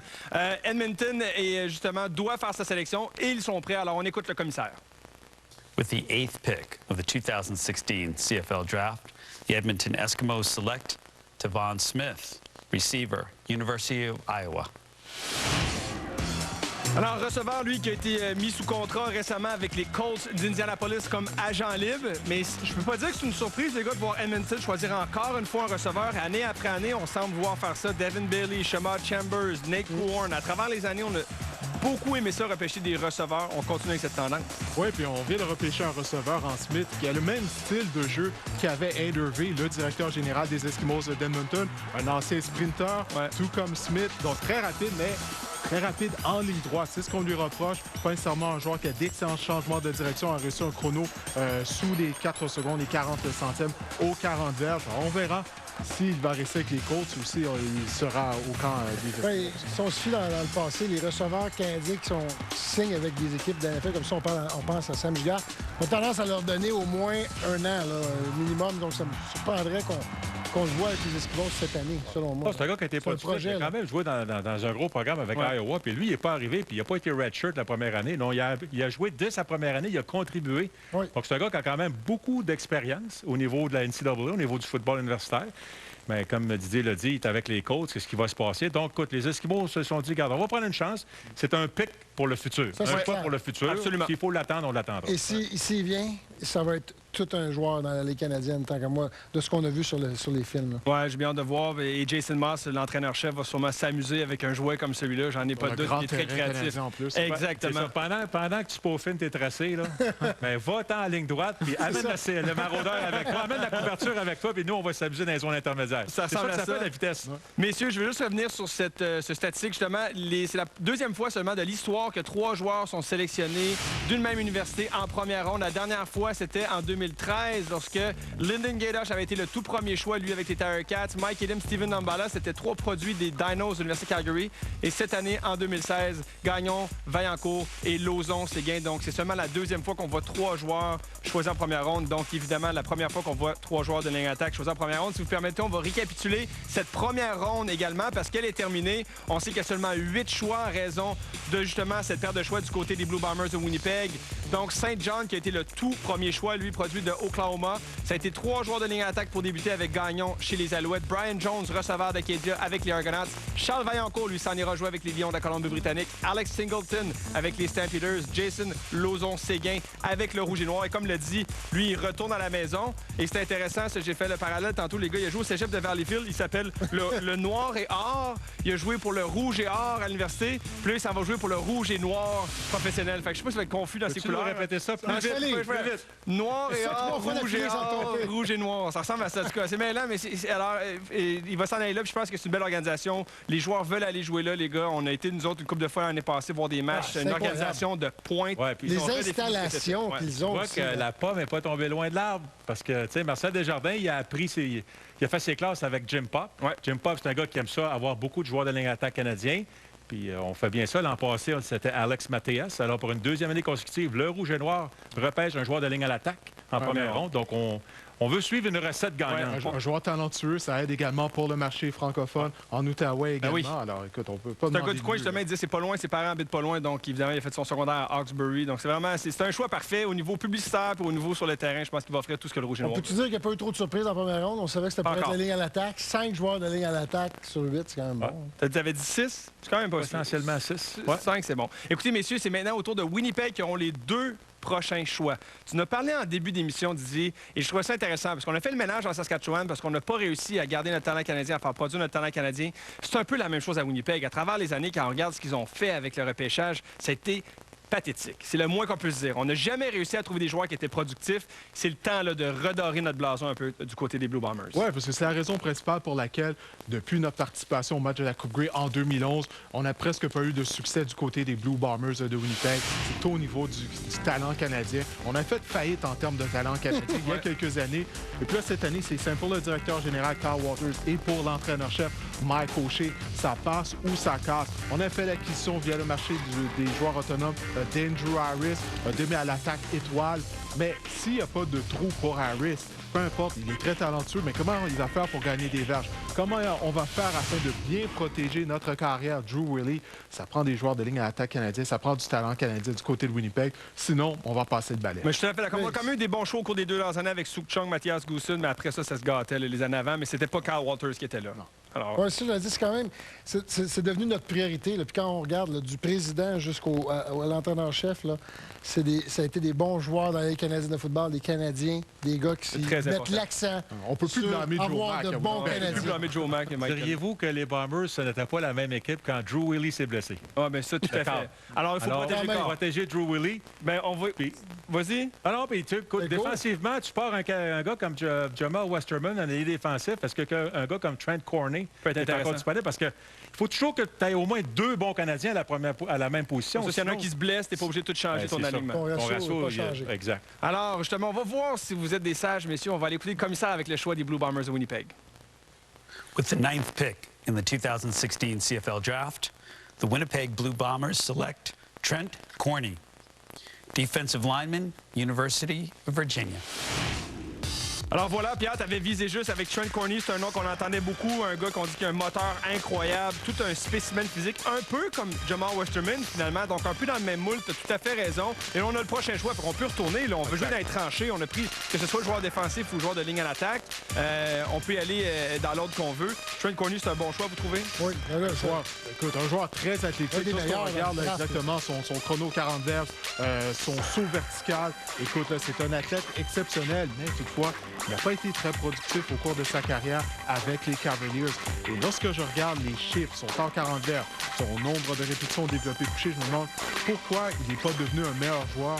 Edmonton, justement, doit faire sa sélection et ils sont prêts. Alors, on écoute le commissaire. With the 8th pick of the 2016 CFL Draft, the Edmonton Eskimos select Tavon Smith, receiver, University of Iowa. Alors, receveur, lui, qui a été mis sous contrat récemment avec les Colts d'Indianapolis comme agent libre. Mais je peux pas dire que c'est une surprise, les gars, de voir Edmonton choisir encore une fois un receveur. Année après année, on semble voir faire ça. Devin Bailey, Shamar Chambers, Nate Warren. À travers les années, on a beaucoup aimé ça, repêcher des receveurs. On continue avec cette tendance. Oui, puis on vient de repêcher un receveur en Smith qui a le même style de jeu qu'avait Ed Hervey, le directeur général des Eskimos d'Edmonton. Un ancien sprinter, tout comme Smith. Donc, très rapide, mais très rapide en ligne droite. C'est ce qu'on lui reproche. Pas nécessairement un joueur qui a d'excellents changements de direction, a réussi un chrono sous les 4 secondes et 40 centièmes aux 40 verges. Alors, on verra s'il va rester avec les Colts ou s'il sera au camp des Eskimos. Si on se fie dans le passé, les receveurs canadiens qui signent avec des équipes de NFL, comme ça, on pense à Sam Gigard, on a tendance à leur donner au moins un an, là, minimum. Donc, ça me surprendrait qu'on le voit avec les Eskimos cette année, selon moi. C'est un gars qui a été pas du tout. Il a quand même joué dans un gros programme avec Iowa, puis lui, il n'est pas arrivé, puis il n'a pas été redshirt la première année. Non, il a joué dès sa première année, il a contribué. Donc, c'est un gars qui a quand même beaucoup d'expérience au niveau de la NCAA, au niveau du football universitaire. Mais comme Didier l'a dit, il est avec les Colts, qu'est-ce qui va se passer? Donc, écoute, les Eskimos se sont dit, regarde, on va prendre une chance. C'est un pic pour le futur. Un choix pour le futur. Absolument. S'il faut l'attendre, on l'attendra. Et s'il vient, ça va être tout un joueur dans la Ligue canadienne, tant que moi, de ce qu'on a vu sur les films. Oui, j'ai bien hâte de voir. Et Jason Moss, l'entraîneur-chef, va sûrement s'amuser avec un jouet comme celui-là. J'en ai pas de doute. Il est très créatif. En plus. Exactement. Pendant que tu peaufines tes tracés, là, ben, va-t'en en ligne droite, puis amène le maraudeur avec toi, amène la couverture avec toi, puis nous, on va s'amuser dans les zones intermédiaires. Ça ressemble à ça. Fait la vitesse. Ouais. Messieurs, je veux juste revenir sur ce statistique, justement. C'est la deuxième fois seulement de l'histoire que 3 joueurs sont sélectionnés d'une même université en première ronde. La dernière fois, c'était en 2013, lorsque Lyndon Gadosh avait été le tout premier choix, lui, avec les Tiger Cats. Mike Elim, Steven Nambala, c'était 3 produits des Dinos de l'Université Calgary. Et cette année, en 2016, Gagnon, Vaillancourt et Lauzon-Séguin. Donc, c'est seulement la deuxième fois qu'on voit 3 joueurs choisis en première ronde. Donc, évidemment, la première fois qu'on voit 3 joueurs de ligne attaque choisis en première ronde. Si vous permettez, on va récapituler cette première ronde également parce qu'elle est terminée. On sait qu'il y a seulement 8 choix en raison de, justement, cette paire de choix du côté des Blue Bombers de Winnipeg. Donc, St. John, qui a été le tout premier choix, lui, produit de Oklahoma. Ça a été 3 joueurs de ligne attaque pour débuter avec Gagnon chez les Alouettes. Brian Jones, receveur d'Acadia avec les Argonauts. Charles Vaillancourt, lui, s'en ira jouer avec les Lions de la Colombie-Britannique. Alex Singleton avec les Stampeders. Jason Lauzon-Séguin avec le Rouge et Noir. Et comme l'a dit, lui, il retourne à la maison. Et c'est intéressant, j'ai fait le parallèle tantôt, les gars. Il a joué au cégep de Valleyfield. Il s'appelle le Noir et Or. Il a joué pour le Rouge et Or à l'université. Puis là, il s'en va jouer pour le Rouge et Noir professionnel. Fait que je sais pas si ça va être confus dans ces couleurs. Répéter ça plus vite. Noir et Or, Rouge et Or, Rouge et Noir. Ça ressemble à ça. C'est mêlant, mais alors, il va s'en aller là. Puis je pense que c'est une belle organisation. Les joueurs veulent aller jouer là, les gars. On a été, nous autres, une couple de fois l'année passée, voir des matchs. Une organisation de pointe. Ouais, les installations qu'ils ont. Tu vois que la pomme n'est pas tombée loin de l'arbre. Parce que, tu sais, Marcel Desjardins, il a fait ses classes avec Jim Pop. Ouais. Jim Pop, c'est un gars qui aime ça, avoir beaucoup de joueurs de ligne attaque canadiens. Puis on fait bien ça. L'an passé, c'était Alex Mathias. Alors, pour une deuxième année consécutive, le Rouge et Noir repêche un joueur de ligne à l'attaque en première ronde. Donc, on veut suivre une recette gagnante. Un joueur talentueux, ça aide également pour le marché francophone en Outaouais également. Oui. Alors, écoute, on peut pas c'est un gars du coin, justement, il disait c'est pas loin, ses parents habitent pas loin, donc évidemment, il a fait son secondaire à Hawkesbury. Donc, c'est un choix parfait au niveau publicitaire et au niveau sur le terrain. Je pense qu'il va offrir tout ce que le Rouge et Noir. On peut-tu dire qu'il n'y a pas eu trop de surprises en première ronde? On savait que c'était pour être la ligne à l'attaque. 5 joueurs de ligne à l'attaque sur 8, c'est quand même bon. Tu avais dit 6? C'est quand même pas essentiellement 6. 5, c'est bon. Écoutez, messieurs, c'est maintenant au tour de Winnipeg qui auront les 2 prochains choix. Tu nous as parlé en début d'émission, Didier, et je trouvais ça intéressant parce qu'on a fait le ménage en Saskatchewan parce qu'on n'a pas réussi à garder notre talent canadien, à faire produire notre talent canadien. C'est un peu la même chose à Winnipeg. À travers les années, quand on regarde ce qu'ils ont fait avec le repêchage, ça a été pathétique. C'est le moins qu'on puisse dire. On n'a jamais réussi à trouver des joueurs qui étaient productifs. C'est le temps là, de redorer notre blason un peu du côté des Blue Bombers. Oui, parce que c'est la raison principale pour laquelle, depuis notre participation au match de la Coupe Grey en 2011, on n'a presque pas eu de succès du côté des Blue Bombers de Winnipeg. C'est au niveau du talent canadien. On a fait faillite en termes de talent canadien il y a quelques années. Et puis là, cette année, c'est simple pour le directeur général Carl Walters et pour l'entraîneur-chef Mike O'Shea. Ça passe ou ça casse. On a fait l'acquisition via le marché des joueurs autonomes d'Andrew Harris, demi à l'attaque étoile. Mais s'il n'y a pas de trou pour Harris, peu importe, il est très talentueux, mais comment il va faire pour gagner des verges? Comment on va faire afin de bien protéger notre carrière? Drew Willie, ça prend des joueurs de ligne à l'attaque canadien, ça prend du talent canadien du côté de Winnipeg. Sinon, on va passer le balai. Mais je suis tout à fait d'accord. On a quand même eu des bons shows au cours des 2 dernières années avec Suk Chung, Mathias Goossen, mais après ça se gâtait les années avant, mais c'était pas Carl Walters qui était là. Non. Alors... Oui, ça, je l'ai dit, c'est quand même... C'est devenu notre priorité. Là. Puis quand on regarde là, du président jusqu'au l'entraîneur-chef, ça a été des bons joueurs dans les Canadiens de football, des Canadiens, des gars qui mettent l'accent. On peut plus blâmer Joe Mack. De bons Canadiens. Diriez-vous que les Bombers, ce n'était pas la même équipe quand Drew Willie s'est blessé? Ah, bien ça, tout à fait. Alors, il faut protéger Drew Willie. Bien, on va... Vas-y. Ah non, puis tu écoute, défensivement, tu pars un gars comme Jamal Westerman en allié défensif, parce qu'un gars comme Trent Corney peut être encore disponible, parce que il faut toujours que tu aies au moins 2 bons Canadiens à la même position. S'il y en a un qui se blesse, tu n'es pas obligé de tout changer ton alignement. Ton ratio exact. Alors, justement, on va voir si vous êtes des sages, messieurs. On va aller écouter le commissaire avec le choix des Blue Bombers de Winnipeg. With the 9th pick in the 2016 CFL Draft, the Winnipeg Blue Bombers select Trent Corney, defensive lineman, University of Virginia. Alors voilà, Pierre, t'avais visé juste avec Trent Corney, c'est un nom qu'on entendait beaucoup, un gars qu'on dit qu'il a un moteur incroyable, tout un spécimen physique, un peu comme Jamal Westerman finalement, donc un peu dans le même moule, t'as tout à fait raison. Et là, on a le prochain choix, on peut retourner, là, on veut jouer dans les tranchées, on a pris que ce soit le joueur défensif ou le joueur de ligne à l'attaque, on peut y aller dans l'ordre qu'on veut. Trent Corney, c'est un bon choix, vous trouvez? Oui, écoute, un joueur très athlétique, lorsqu'on regarde là, exactement son chrono 40 verges, son saut vertical, écoute, là, c'est un athlète exceptionnel, mais toutefois, il n'a pas été très productif au cours de sa carrière avec les Cavaliers. Et lorsque je regarde les chiffres, son temps 40 verges, son nombre de répétitions développées couchées, je me demande pourquoi il n'est pas devenu un meilleur joueur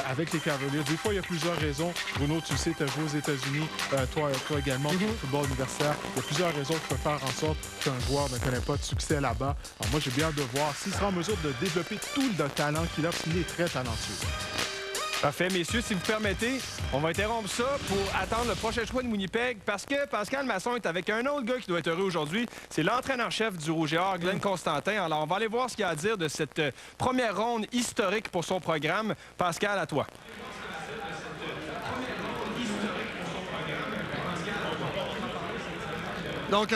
avec les Cavaliers. Des fois, il y a plusieurs raisons. Bruno, tu sais, tu as joué aux États-Unis, toi également, au football universitaire. Il y a plusieurs raisons qui peuvent faire en sorte qu'un joueur ne connaît pas de succès là-bas. Alors moi, j'ai bien hâte de voir s'il sera en mesure de développer tout le talent qu'il a, parce qu'il est très talentueux. Parfait, messieurs, si vous permettez, on va interrompre ça pour attendre le prochain choix de Winnipeg parce que Pascal Masson est avec un autre gars qui doit être heureux aujourd'hui. C'est l'entraîneur-chef du Rouge et Or, Glenn Constantin. Alors, on va aller voir ce qu'il a à dire de cette première ronde historique pour son programme. Pascal, à toi. Donc,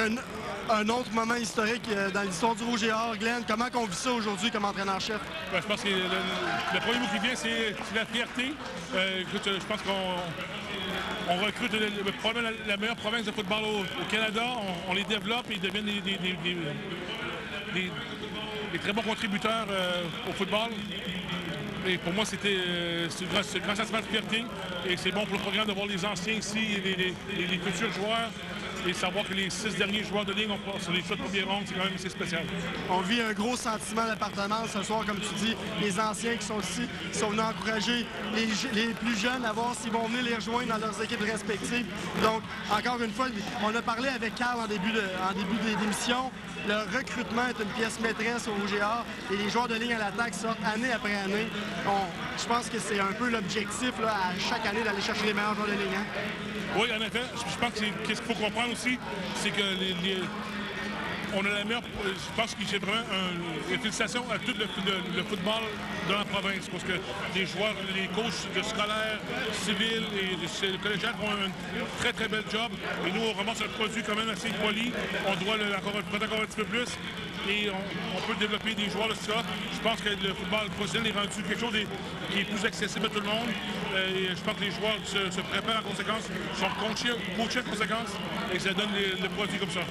un autre moment historique dans l'histoire du Rouge et Or. Glenn, comment on vit ça aujourd'hui comme entraîneur-chef? Ben, je pense que le premier mot qui vient, c'est la fierté. Écoute, je pense qu'on recrute probablement la meilleure province de football au Canada. On les développe et ils deviennent des très bons contributeurs au football. Et pour moi, c'est un grand sentiment de fierté. Et c'est bon pour le programme de voir les anciens ici, les futurs joueurs. Et savoir que les 6 derniers joueurs de ligne sur les choix de première ronde, c'est quand même assez spécial. On vit un gros sentiment d'appartenance ce soir, comme tu dis. Les anciens qui sont ici, qui sont venus encourager les plus jeunes à voir s'ils vont venir les rejoindre dans leurs équipes respectives. Donc, encore une fois, on a parlé avec Carl en début d'émission. Le recrutement est une pièce maîtresse au Rouge et Or et les joueurs de ligne à l'attaque sortent année après année. Je pense que c'est un peu l'objectif à chaque année d'aller chercher les meilleurs joueurs de ligne. Hein? Oui, en effet. Je pense que qu'est-ce qu'il faut comprendre aussi, c'est que on a la meilleure... Je pense que j'ai vraiment une félicitation à tout le football dans la province, parce que les joueurs, les coachs de scolaires, civils et collégiens font un très, très bel job. Et nous, on ramasse un produit quand même assez poli. On doit prendre encore un petit peu plus. Et on peut développer des joueurs de ça. Je pense que le football professionnel est rendu quelque chose qui est plus accessible à tout le monde. Et je pense que les joueurs se préparent en conséquence, sont coachés en conséquence, et ça donne le produit comme ça.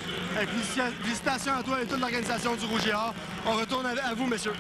Félicitations à toi et toute l'organisation du Rouge et Or. On retourne à vous, messieurs.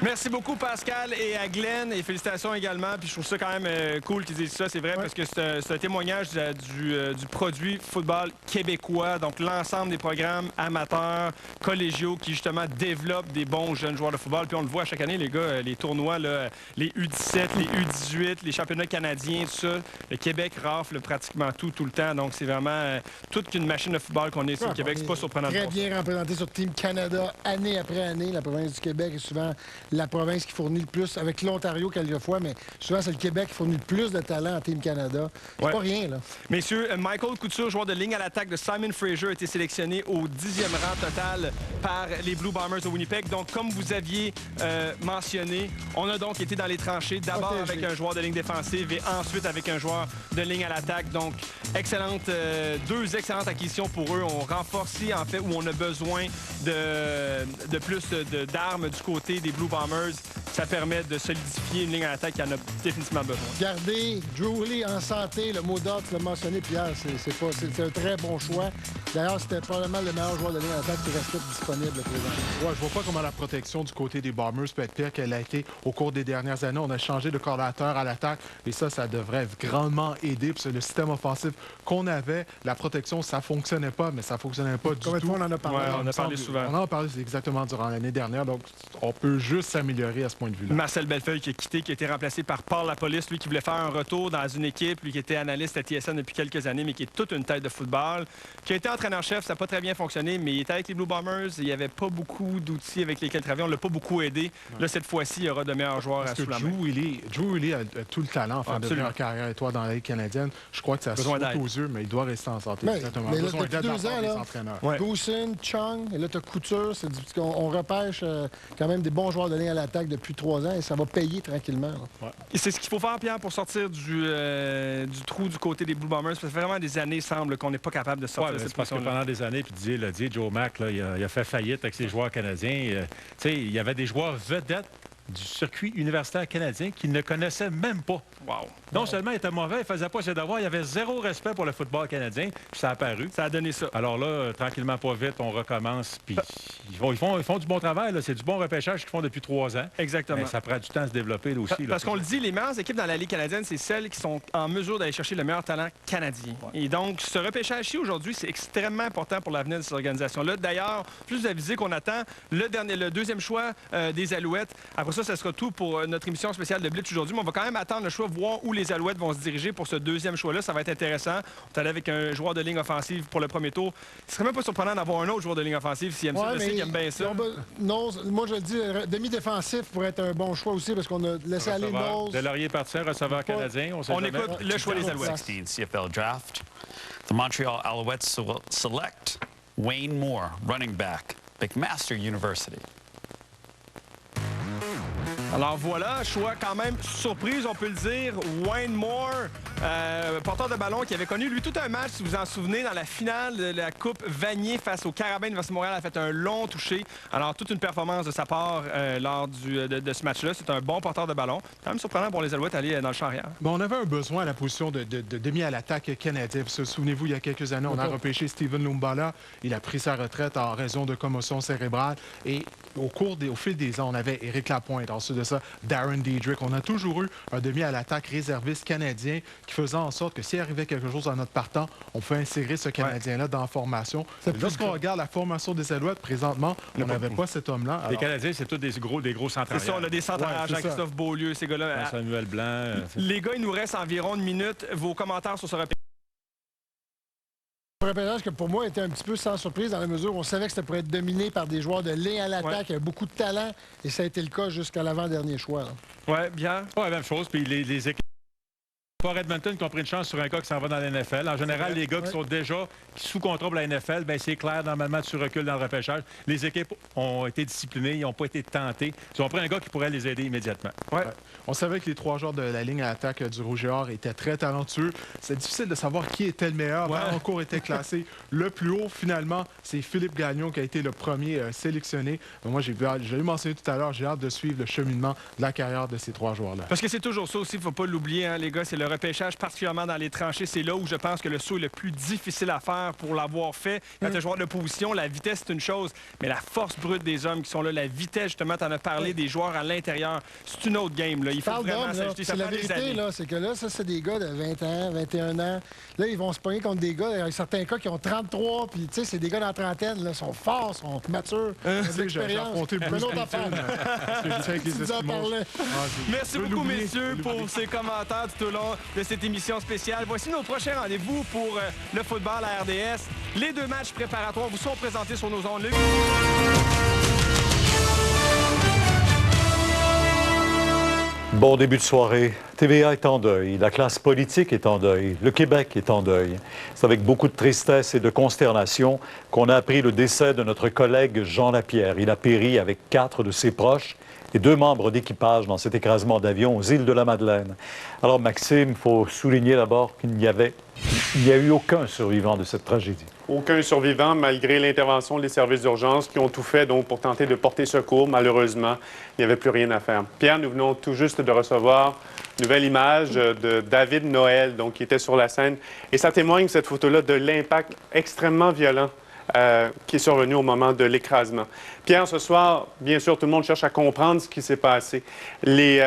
Merci beaucoup, Pascal, et à Glenn, et félicitations également. Puis je trouve ça quand même cool qu'ils disent ça, c'est vrai, parce que c'est un témoignage du produit football québécois, donc l'ensemble des programmes amateurs, collégiaux, qui justement développent des bons jeunes joueurs de football. Puis on le voit chaque année, les gars, les tournois, là, les U17, les U18, les championnats canadiens, tout ça. Le Québec rafle pratiquement tout le temps, donc c'est vraiment toute qu'une machine de football qu'on est sur le Québec, c'est pas surprenant. Très bien représenté sur Team Canada, année après année. La province du Québec est souvent la province qui fournit le plus, avec l'Ontario quelquefois, mais souvent c'est le Québec qui fournit le plus de talent en Team Canada. C'est pas rien, là. Messieurs, Michael Couture, joueur de ligne à l'attaque de Simon Fraser, a été sélectionné au 10e rang total par les Blue Bombers de Winnipeg. Donc, comme vous aviez mentionné, on a donc été dans les tranchées, d'abord avec un joueur de ligne défensive et ensuite avec un joueur de ligne à l'attaque. Donc, deux excellentes acquisitions pour eux. On renforce, en fait, où on a besoin de plus d'armes du côté des Blue Bombers. Ça permet de solidifier une ligne à l'attaque qui en a définitivement besoin. Garder Drew Lee en santé, le mot d'ordre, tu l'as mentionné, Pierre, c'est un très bon choix. D'ailleurs, c'était probablement le meilleur joueur de ligne à l'attaque qui restait disponible présentement. Ouais, je vois pas comment la protection du côté des Bombers peut être pire qu'elle a été au cours des dernières années. On a changé de coordinateur à l'attaque et ça devrait grandement aider. Puis le système offensif qu'on avait, la protection, ça fonctionnait pas, mais ça fonctionnait pas du tout. Combien de fois on en a parlé? Ouais, on a parlé souvent. On en a parlé exactement durant l'année dernière, donc on peut juste s'améliorer à ce point de vue-là. Marcel Bellefeuille qui a quitté, qui a été remplacé par Paul Lapolice, lui qui voulait faire un retour dans une équipe, lui qui était analyste à TSN depuis quelques années, mais qui est toute une tête de football, qui a été entraîneur-chef, ça n'a pas très bien fonctionné, mais il était avec les Blue Bombers, il n'y avait pas beaucoup d'outils avec lesquels travailler, on ne l'a pas beaucoup aidé. Ouais. Là, cette fois-ci, il y aura de meilleurs joueurs à sous la main. Drew Lee a tout le talent en de devenir carrière étoile dans la Ligue canadienne. Je crois que ça saute aux yeux, mais il doit rester en santé. Mais là, depuis 2 ans, entraîneurs. Goosen, Chung, et là, tu as Couture, on repêche quand même des bons joueurs de de ligne à l'attaque depuis 3 ans et ça va payer tranquillement. Et c'est ce qu'il faut faire, Pierre, pour sortir du trou du côté des Blue Bombers. Ça fait vraiment des années, semble, qu'on n'est pas capable de sortir de cette parce que position-là. pendant des années, puis Didier l'a dit, Joe Mack, là, il a fait faillite avec ses joueurs canadiens. Il y avait des joueurs vedettes du circuit universitaire canadien qu'il ne connaissait même pas. Wow. Non seulement il était mauvais, il faisait pas ses devoirs, il avait zéro respect pour le football canadien, puis ça a apparu. Ça a donné ça. Alors là, tranquillement, pas vite, on recommence, puis ils font du bon travail. C'est du bon repêchage qu'ils font depuis 3 ans. Exactement. Mais ça prend du temps à se développer là, aussi. Parce qu'on le dit, les meilleures équipes dans la Ligue canadienne, c'est celles qui sont en mesure d'aller chercher le meilleur talent canadien. Ouais. Et donc, ce repêchage-ci, aujourd'hui, c'est extrêmement important pour l'avenir de cette organisation-là. D'ailleurs, plus avisé qu'on attend le deuxième choix des Alouettes. Après ça sera tout pour notre émission spéciale de Blitz aujourd'hui. Mais on va quand même attendre le choix, voir où les Alouettes vont se diriger pour ce deuxième choix-là. Ça va être intéressant. On est allé avec un joueur de ligne offensive pour le premier tour. Ce serait même pas surprenant d'avoir un autre joueur de ligne offensive s'il aime ça. Je sais qu'il aime bien ça. Non, moi je le dis, demi-défensif pourrait être un bon choix aussi parce qu'on a laissé aller Knowles. Delaurier parti, receveur canadien. On écoute le choix des Alouettes. 16 CFL draft. The Montreal Alouettes select Wayne Moore, running back, McMaster University. Alors voilà, choix quand même surprise, on peut le dire. Wayne Moore, porteur de ballon qui avait connu, lui, tout un match, si vous vous en souvenez, dans la finale de la Coupe Vanier face au Carabin de Montréal, a fait un long toucher. Alors, toute une performance de sa part lors de ce match-là. C'est un bon porteur de ballon. Quand même surprenant pour les Alouettes d'aller dans le champ arrière. Bon, on avait un besoin à la position de demi à l'attaque canadien. Souvenez-vous, il y a quelques années, on a repêché Steven Lumbala. Il a pris sa retraite en raison de commotion cérébrale. Et au fil des ans, on avait Éric Lapointe. Ensuite de ça, Darren Diedrich. On a toujours eu un demi à l'attaque réserviste canadien qui faisait en sorte que s'il arrivait quelque chose à notre partant, on pouvait insérer ce Canadien-là dans la formation. Lorsqu'on regarde la formation des Alouettes, présentement, on n'avait pas cet homme-là. Alors... Les Canadiens, c'est tous des gros centres. C'est ça, on a des centres Jean-Christophe Beaulieu, ces gars-là. Samuel Blanc. Les gars, il nous reste environ une minute. Vos commentaires sur ce repérage? Un repérage que pour moi était un petit peu sans surprise dans la mesure où on savait que ça pourrait être dominé par des joueurs de ligne à l'attaque qui avaient beaucoup de talent et ça a été le cas jusqu'à l'avant-dernier choix. Oui, bien. Ouais, même chose. Puis les équipes. Pas Edmonton qui ont pris une chance sur un gars qui s'en va dans la NFL. En général, les gars qui sont déjà sous contrat pour la NFL, bien, c'est clair, normalement, tu recules dans le repêchage. Les équipes ont été disciplinées, ils n'ont pas été tentés. Ils ont pris un gars qui pourrait les aider immédiatement. Ouais. On savait que les 3 joueurs de la ligne à l'attaque du Rouge et Or étaient très talentueux. C'est difficile de savoir qui était le meilleur. Vaillancourt était classé le plus haut. Finalement, c'est Philippe Gagnon qui a été le premier sélectionné. Mais moi, j'ai eu mentionné tout à l'heure, j'ai hâte de suivre le cheminement de la carrière de ces 3 joueurs-là. Parce que c'est toujours ça aussi, il ne faut pas l'oublier, hein, les gars, c'est le repêchage, particulièrement dans les tranchées. C'est là où je pense que le saut est le plus difficile à faire pour l'avoir fait. Quand tu es joueur de position, la vitesse, c'est une chose, mais la force brute des hommes qui sont là, la vitesse, justement, tu en as parlé, des joueurs à l'intérieur, c'est une autre game. Là. Il faut vraiment s'ajouter. C'est la vérité, là, c'est que là, ça, c'est des gars de 20 ans, 21 ans. Là, ils vont se pogner contre des gars, certains cas qui ont 33, puis tu sais, c'est des gars dans la trentaine, là, ils sont forts, sont matures, j'ai affronté Bruce Merci beaucoup, messieurs, pour ces commentaires tout au long de cette émission spéciale. Voici nos prochains rendez-vous pour le football à RDS. Les 2 matchs préparatoires vous sont présentés sur nos ondes. Bon début de soirée. TVA est en deuil. La classe politique est en deuil. Le Québec est en deuil. C'est avec beaucoup de tristesse et de consternation qu'on a appris le décès de notre collègue Jean Lapierre. Il a péri avec 4 de ses proches et 2 membres d'équipage dans cet écrasement d'avion aux îles de la Madeleine. Alors, Maxime, il faut souligner d'abord qu'il n'y a eu aucun survivant de cette tragédie. Aucun survivant, malgré l'intervention des services d'urgence qui ont tout fait donc, pour tenter de porter secours. Malheureusement, il n'y avait plus rien à faire. Pierre, nous venons tout juste de recevoir une nouvelle image de David Noël, donc, qui était sur la scène. Et ça témoigne, cette photo-là, de l'impact extrêmement violent qui est survenu au moment de l'écrasement. Pierre, ce soir, bien sûr, tout le monde cherche à comprendre ce qui s'est passé. Les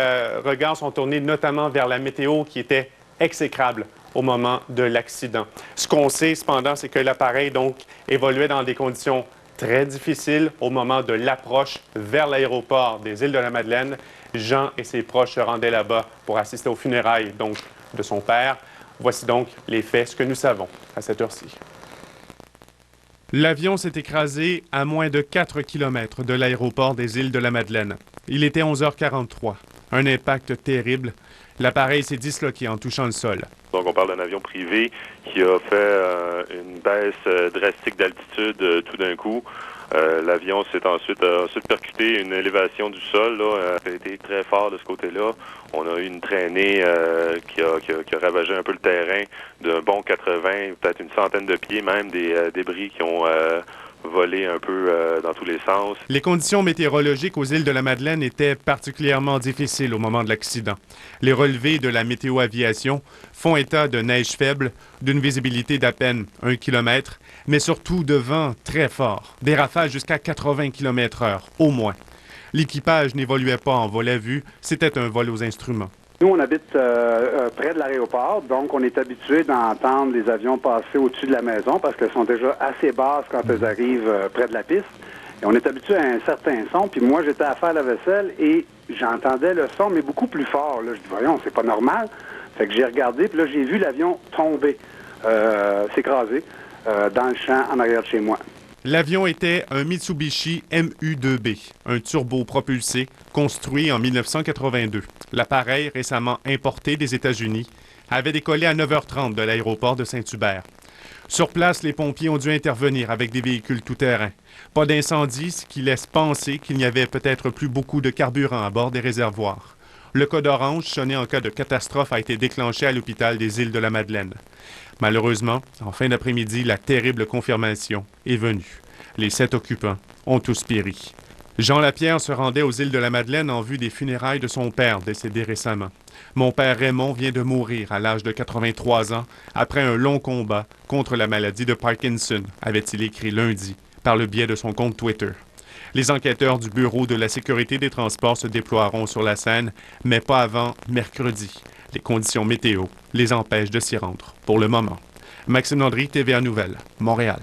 regards sont tournés notamment vers la météo qui était exécrable au moment de l'accident. Ce qu'on sait, cependant, c'est que l'appareil, donc, évoluait dans des conditions très difficiles au moment de l'approche vers l'aéroport des îles de la Madeleine. Jean et ses proches se rendaient là-bas pour assister aux funérailles, donc, de son père. Voici donc les faits, ce que nous savons à cette heure-ci. L'avion s'est écrasé à moins de 4 km de l'aéroport des îles de la Madeleine. Il était 11h43. Un impact terrible. L'appareil s'est disloqué en touchant le sol. Donc, on parle d'un avion privé qui a fait une baisse drastique d'altitude tout d'un coup. L'avion s'est ensuite percuté une élévation du sol, là, a été très fort de ce côté-là. On a eu une traînée qui a ravagé un peu le terrain d'un bon 80, peut-être une centaine de pieds, même des débris qui ont volé un peu dans tous les sens. Les conditions météorologiques aux îles de la Madeleine étaient particulièrement difficiles au moment de l'accident. Les relevés de la météo-aviation font état de neige faible, d'une visibilité d'à peine 1 km, mais surtout de vent très fort, des rafales jusqu'à 80 km/h, au moins. L'équipage n'évoluait pas en vol à vue, c'était un vol aux instruments. Nous, on habite près de l'aéroport, donc on est habitué d'entendre les avions passer au-dessus de la maison parce qu'elles sont déjà assez basses quand elles arrivent près de la piste. Et on est habitué à un certain son, puis moi, j'étais à faire la vaisselle et j'entendais le son, mais beaucoup plus fort. Là, je dis, voyons, c'est pas normal. Fait que j'ai regardé, puis là, j'ai vu l'avion tomber, s'écraser dans le champ en arrière de chez moi. L'avion était un Mitsubishi MU-2B, un turbo-propulsé construit en 1982. L'appareil, récemment importé des États-Unis, avait décollé à 9h30 de l'aéroport de Saint-Hubert. Sur place, les pompiers ont dû intervenir avec des véhicules tout-terrain. Pas d'incendie, ce qui laisse penser qu'il n'y avait peut-être plus beaucoup de carburant à bord des réservoirs. Le code orange sonné en cas de catastrophe a été déclenché à l'hôpital des îles de la Madeleine. Malheureusement, en fin d'après-midi, la terrible confirmation est venue. Les 7 occupants ont tous péri. Jean Lapierre se rendait aux îles de la Madeleine en vue des funérailles de son père, décédé récemment. Mon père Raymond vient de mourir à l'âge de 83 ans après un long combat contre la maladie de Parkinson, avait-il écrit lundi par le biais de son compte Twitter. Les enquêteurs du Bureau de la sécurité des transports se déploieront sur la scène, mais pas avant mercredi. Les conditions météo les empêchent de s'y rendre pour le moment. Maxime Landry, TVA Nouvelles, Montréal.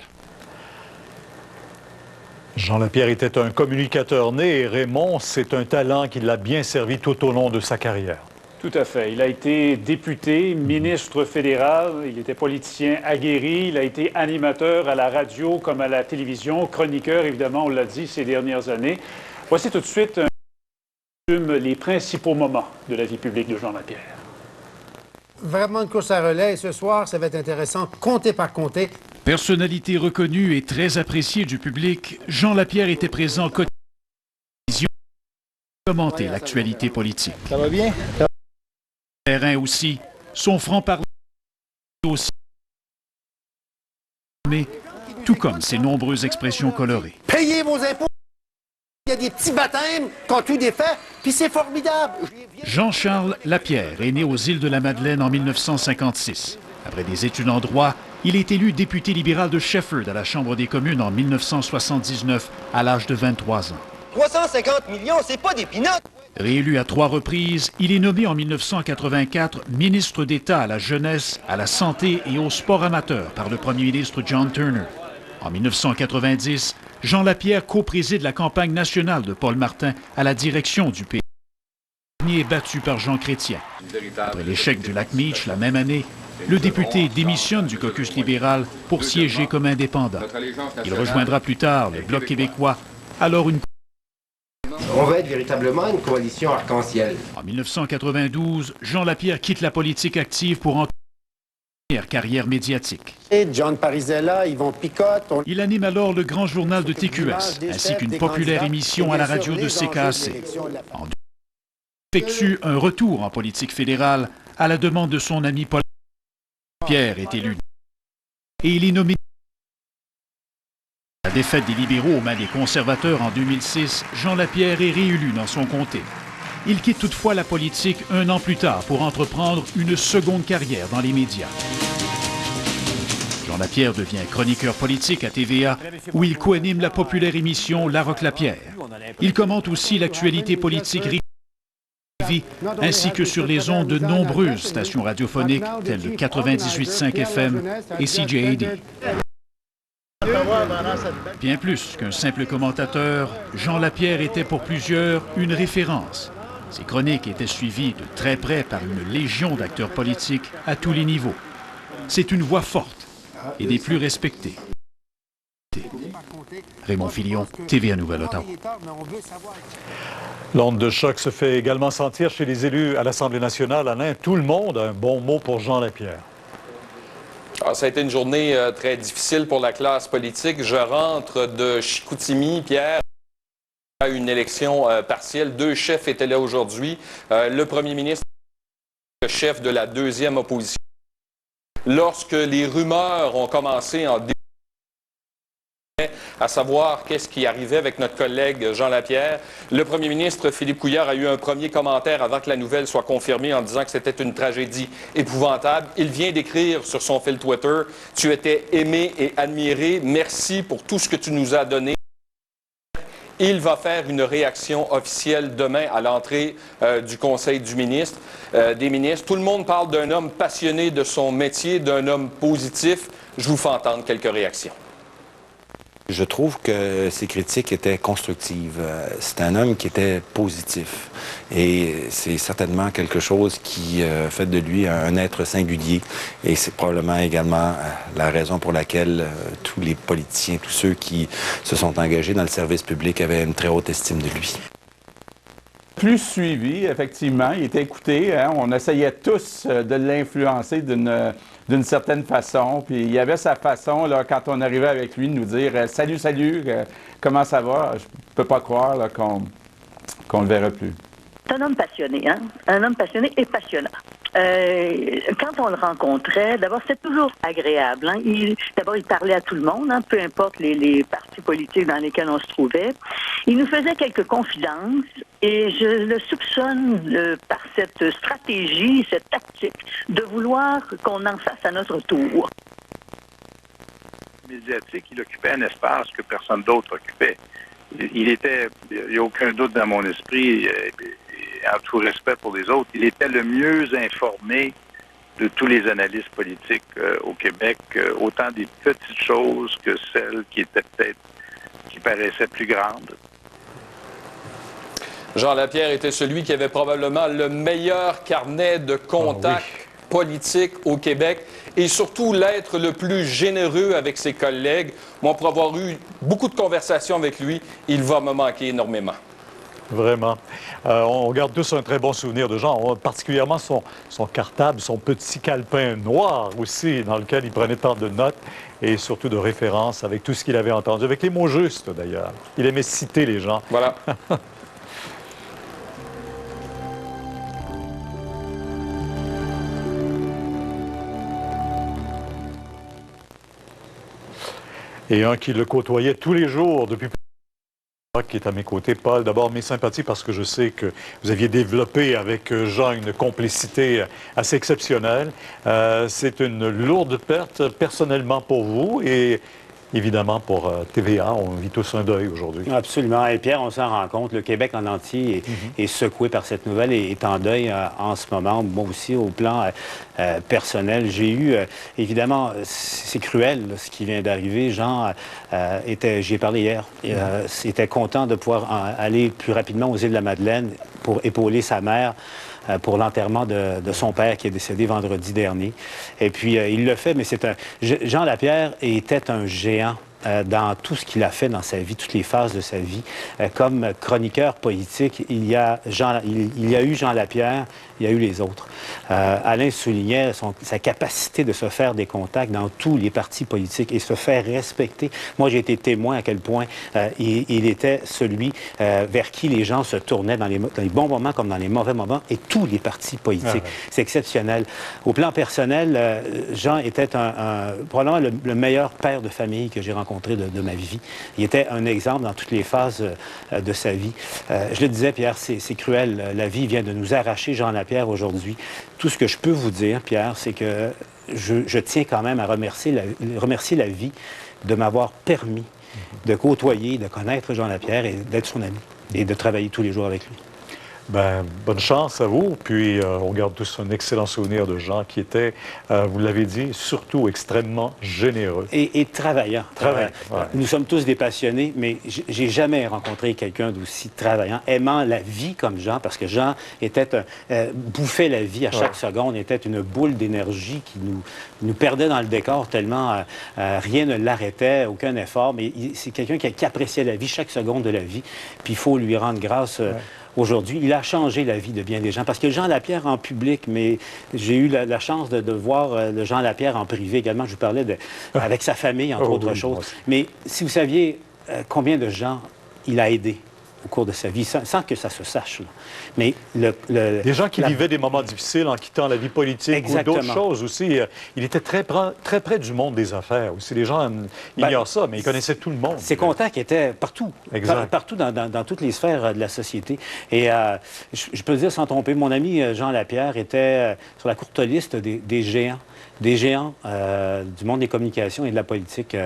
Jean Lapierre était un communicateur né et Raymond, c'est un talent qui l'a bien servi tout au long de sa carrière. Tout à fait. Il a été député, ministre fédéral, il était politicien aguerri, il a été animateur à la radio comme à la télévision, chroniqueur, évidemment, on l'a dit ces dernières années. Voici tout de suite les principaux moments de la vie publique de Jean Lapierre. Vraiment une course à relais et ce soir, ça va être intéressant, comté par comté. Personnalité reconnue et très appréciée du public, Jean Lapierre était présent quotidiennement pour commenter l'actualité politique. Ça va bien? Terrain aussi, son franc-parler aussi, mais tout comme ses nombreuses expressions colorées. Payez vos impôts! Il y a des petits baptêmes quand tout est fait, puis c'est formidable! Jean-Charles Lapierre est né aux îles de la Madeleine en 1956. Après des études en droit, il est élu député libéral de Shefford à la Chambre des communes en 1979 à l'âge de 23 ans. 350 millions, c'est pas des pinottes! Réélu à 3 reprises, il est nommé en 1984 ministre d'État à la jeunesse, à la santé et au sport amateur par le premier ministre John Turner. En 1990, Jean Lapierre co-préside la campagne nationale de Paul Martin à la direction du pays. Le dernier est battu par Jean Chrétien. Après l'échec du lac Meach la même année, le député démissionne du caucus libéral pour siéger comme indépendant. Il rejoindra plus tard le Bloc québécois, alors une... On va être véritablement une coalition arc-en-ciel. En 1992, Jean Lapierre quitte la politique active pour entamer une carrière médiatique. Et John Parizella, Yvon Picotte... Il anime alors le Grand Journal de TQS, ainsi qu'une populaire émission à la radio de CKAC. En 2000, il effectue un retour en politique fédérale à la demande de son ami Paul. Pierre est élu et il est nommé. La défaite des libéraux aux mains des conservateurs en 2006, Jean Lapierre est réélu dans son comté. Il quitte toutefois la politique 1 an plus tard pour entreprendre une seconde carrière dans les médias. Jean Lapierre devient chroniqueur politique à TVA, où il co-anime la populaire émission La Roque-Lapierre. Il commente aussi l'actualité politique ainsi que sur les ondes de nombreuses stations radiophoniques telles le 98.5 FM et CJAD. Bien plus qu'un simple commentateur, Jean Lapierre était pour plusieurs une référence. Ses chroniques étaient suivies de très près par une légion d'acteurs politiques à tous les niveaux. C'est une voix forte et des plus respectés. Raymond Filion, TVA Nouvelle Ottawa. L'onde de choc se fait également sentir chez les élus à l'Assemblée nationale. Alain, tout le monde a un bon mot pour Jean Lapierre. Alors, ça a été une journée très difficile pour la classe politique. Je rentre de Chicoutimi, Pierre, à une élection partielle. 2 chefs étaient là aujourd'hui. Le premier ministre, le chef de la deuxième opposition. Lorsque les rumeurs ont commencé en début, à savoir qu'est-ce qui arrivait avec notre collègue Jean Lapierre, le premier ministre Philippe Couillard a eu un premier commentaire avant que la nouvelle soit confirmée en disant que c'était une tragédie épouvantable. Il vient d'écrire sur son fil Twitter « Tu étais aimé et admiré. Merci pour tout ce que tu nous as donné. » Il va faire une réaction officielle demain à l'entrée du Conseil des ministres. Tout le monde parle d'un homme passionné de son métier, d'un homme positif. Je vous fais entendre quelques réactions. Je trouve que ses critiques étaient constructives. C'est un homme qui était positif. Et c'est certainement quelque chose qui fait de lui un être singulier. Et c'est probablement également la raison pour laquelle tous les politiciens, tous ceux qui se sont engagés dans le service public avaient une très haute estime de lui. Plus suivi, effectivement. Il était écouté. Hein? On essayait tous de l'influencer d'une certaine façon. Puis il y avait sa façon, là, quand on arrivait avec lui, de nous dire « Salut, salut, comment ça va? » Je peux pas croire là, qu'on le verra plus. C'est un homme passionné, hein? Un homme passionné et passionnant. Quand on le rencontrait, d'abord, c'était toujours agréable. Hein? D'abord, il parlait à tout le monde, hein, peu importe les partis politiques dans lesquels on se trouvait. Il nous faisait quelques confidences et je le soupçonne par cette stratégie, cette tactique de vouloir qu'on en fasse à notre tour. Médiatique, il occupait un espace que personne d'autre occupait. Il n'y a aucun doute dans mon esprit, en tout respect pour les autres, il était le mieux informé de tous les analystes politiques au Québec, autant des petites choses que celles qui paraissaient plus grandes. Jean Lapierre était celui qui avait probablement le meilleur carnet de contacts politiques au Québec et surtout l'être le plus généreux avec ses collègues. Moi, pour avoir eu beaucoup de conversations avec lui, il va me manquer énormément. Vraiment. On garde tous un très bon souvenir de Jean, particulièrement son cartable, son petit calepin noir aussi, dans lequel il prenait tant de notes et surtout de références avec tout ce qu'il avait entendu, avec les mots justes d'ailleurs. Il aimait citer les gens. Voilà. Et un qui le côtoyait tous les jours depuis qui est à mes côtés. Paul, d'abord mes sympathies parce que je sais que vous aviez développé avec Jean une complicité assez exceptionnelle. C'est une lourde perte personnellement pour vous et évidemment pour TVA. On vit tous un deuil aujourd'hui. Absolument. Et Pierre, on s'en rend compte, le Québec en entier est secoué par cette nouvelle et est en deuil en ce moment. Moi aussi, au plan personnel, j'ai eu, évidemment, c'est cruel là, ce qui vient d'arriver. Jean j'y ai parlé hier, était content de pouvoir aller plus rapidement aux Îles-de-la-Madeleine pour épauler sa mère pour l'enterrement de son père qui est décédé vendredi dernier. Et puis, il le fait, mais Jean Lapierre était un géant dans tout ce qu'il a fait dans sa vie, toutes les phases de sa vie. Comme chroniqueur politique, il y a eu Jean Lapierre, il y a eu les autres. Alain soulignait sa capacité de se faire des contacts dans tous les partis politiques et se faire respecter. Moi, j'ai été témoin à quel point il était celui vers qui les gens se tournaient dans les bons moments comme dans les mauvais moments et tous les partis politiques. C'est exceptionnel. Au plan personnel, Jean était probablement le meilleur père de famille que j'ai rencontré de ma vie. Il était un exemple dans toutes les phases de sa vie. Je le disais, Pierre, c'est cruel. La vie vient de nous arracher Jean Lapierre aujourd'hui. Tout ce que je peux vous dire, Pierre, c'est que je tiens quand même à remercier la vie de m'avoir permis de côtoyer, de connaître Jean Lapierre et d'être son ami et de travailler tous les jours avec lui. Ben, bonne chance à vous. Puis, on garde tous un excellent souvenir de Jean qui était, vous l'avez dit, surtout extrêmement généreux. Et travaillant. Ouais. Nous sommes tous des passionnés, mais j'ai jamais rencontré quelqu'un d'aussi travaillant, aimant la vie comme Jean, parce que Jean bouffait la vie à chaque seconde, était une boule d'énergie qui nous perdait dans le décor tellement rien ne l'arrêtait, aucun effort. Mais c'est quelqu'un qui appréciait la vie, chaque seconde de la vie. Puis, il faut lui rendre grâce aujourd'hui. Il a changé la vie de bien des gens. Parce que Jean Lapierre en public, mais j'ai eu la chance de voir le Jean Lapierre en privé également. Je vous parlais avec sa famille, entre autres choses. Mais si vous saviez combien de gens il a aidé au cours de sa vie, sans que ça se sache. Là. Mais des gens qui vivaient des moments difficiles en quittant la vie politique. Exactement. Ou d'autres choses aussi. Il était très près du monde des affaires aussi. Les gens ignorent ça, mais il connaissait tout le monde. Ses contacts étaient partout. Partout dans toutes les sphères de la société. Et je peux le dire sans tromper, mon ami Jean Lapierre était sur la courte liste des géants. Des géants du monde des communications et de la politique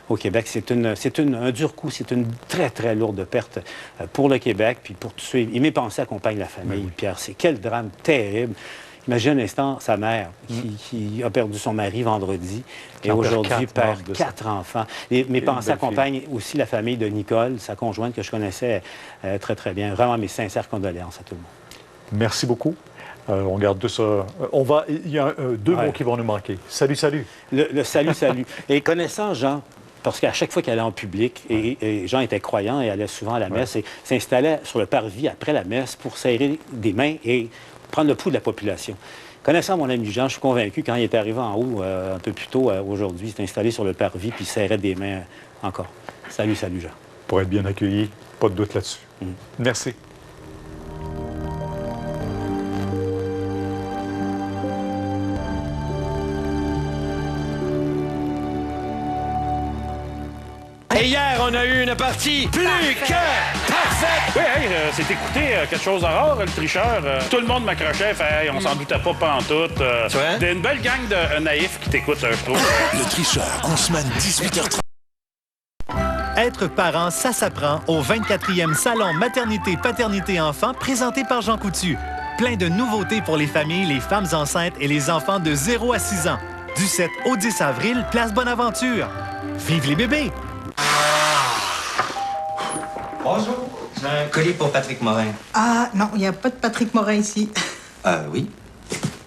au Québec. C'est un dur coup, c'est une très, très lourde perte pour le Québec, puis pour tous ceux... Et mes pensées accompagnent la famille, Pierre. C'est quel drame terrible. Imagine un instant sa mère qui a perdu son mari vendredi et aujourd'hui perd 4 enfants. Et mes pensées accompagnent aussi la famille de Nicole, sa conjointe que je connaissais très, très bien. Vraiment mes sincères condoléances à tout le monde. Merci beaucoup. On garde tout ça. Il y a deux mots qui vont nous manquer. Salut, salut. Le salut, salut. Et connaissant Jean, parce qu'à chaque fois qu'il allait en public, et Jean était croyant et allait souvent à la messe, et s'installait sur le parvis après la messe pour serrer des mains et prendre le pouls de la population. Connaissant mon ami Jean, je suis convaincu, quand il est arrivé en haut un peu plus tôt aujourd'hui, il s'est installé sur le parvis puis il serrait des mains encore. Salut, salut Jean. Pour être bien accueilli, pas de doute là-dessus. Merci. Et hier, on a eu une partie plus que parfaite! Oui, c'est écouté quelque chose de rare, le tricheur. Tout le monde m'accrochait, fait, on s'en doutait pas pantoute. Une belle gang de naïfs qui t'écoutent, je trouve. Le tricheur, en semaine 18h30. Être parent, ça s'apprend au 24e Salon Maternité-Paternité-Enfants présenté par Jean Coutu. Plein de nouveautés pour les familles, les femmes enceintes et les enfants de 0 à 6 ans. Du 7 au 10 avril, place Bonaventure. Vive les bébés! Bonjour. J'ai un colis pour Patrick Morin. Ah, non, il n'y a pas de Patrick Morin ici. Oui.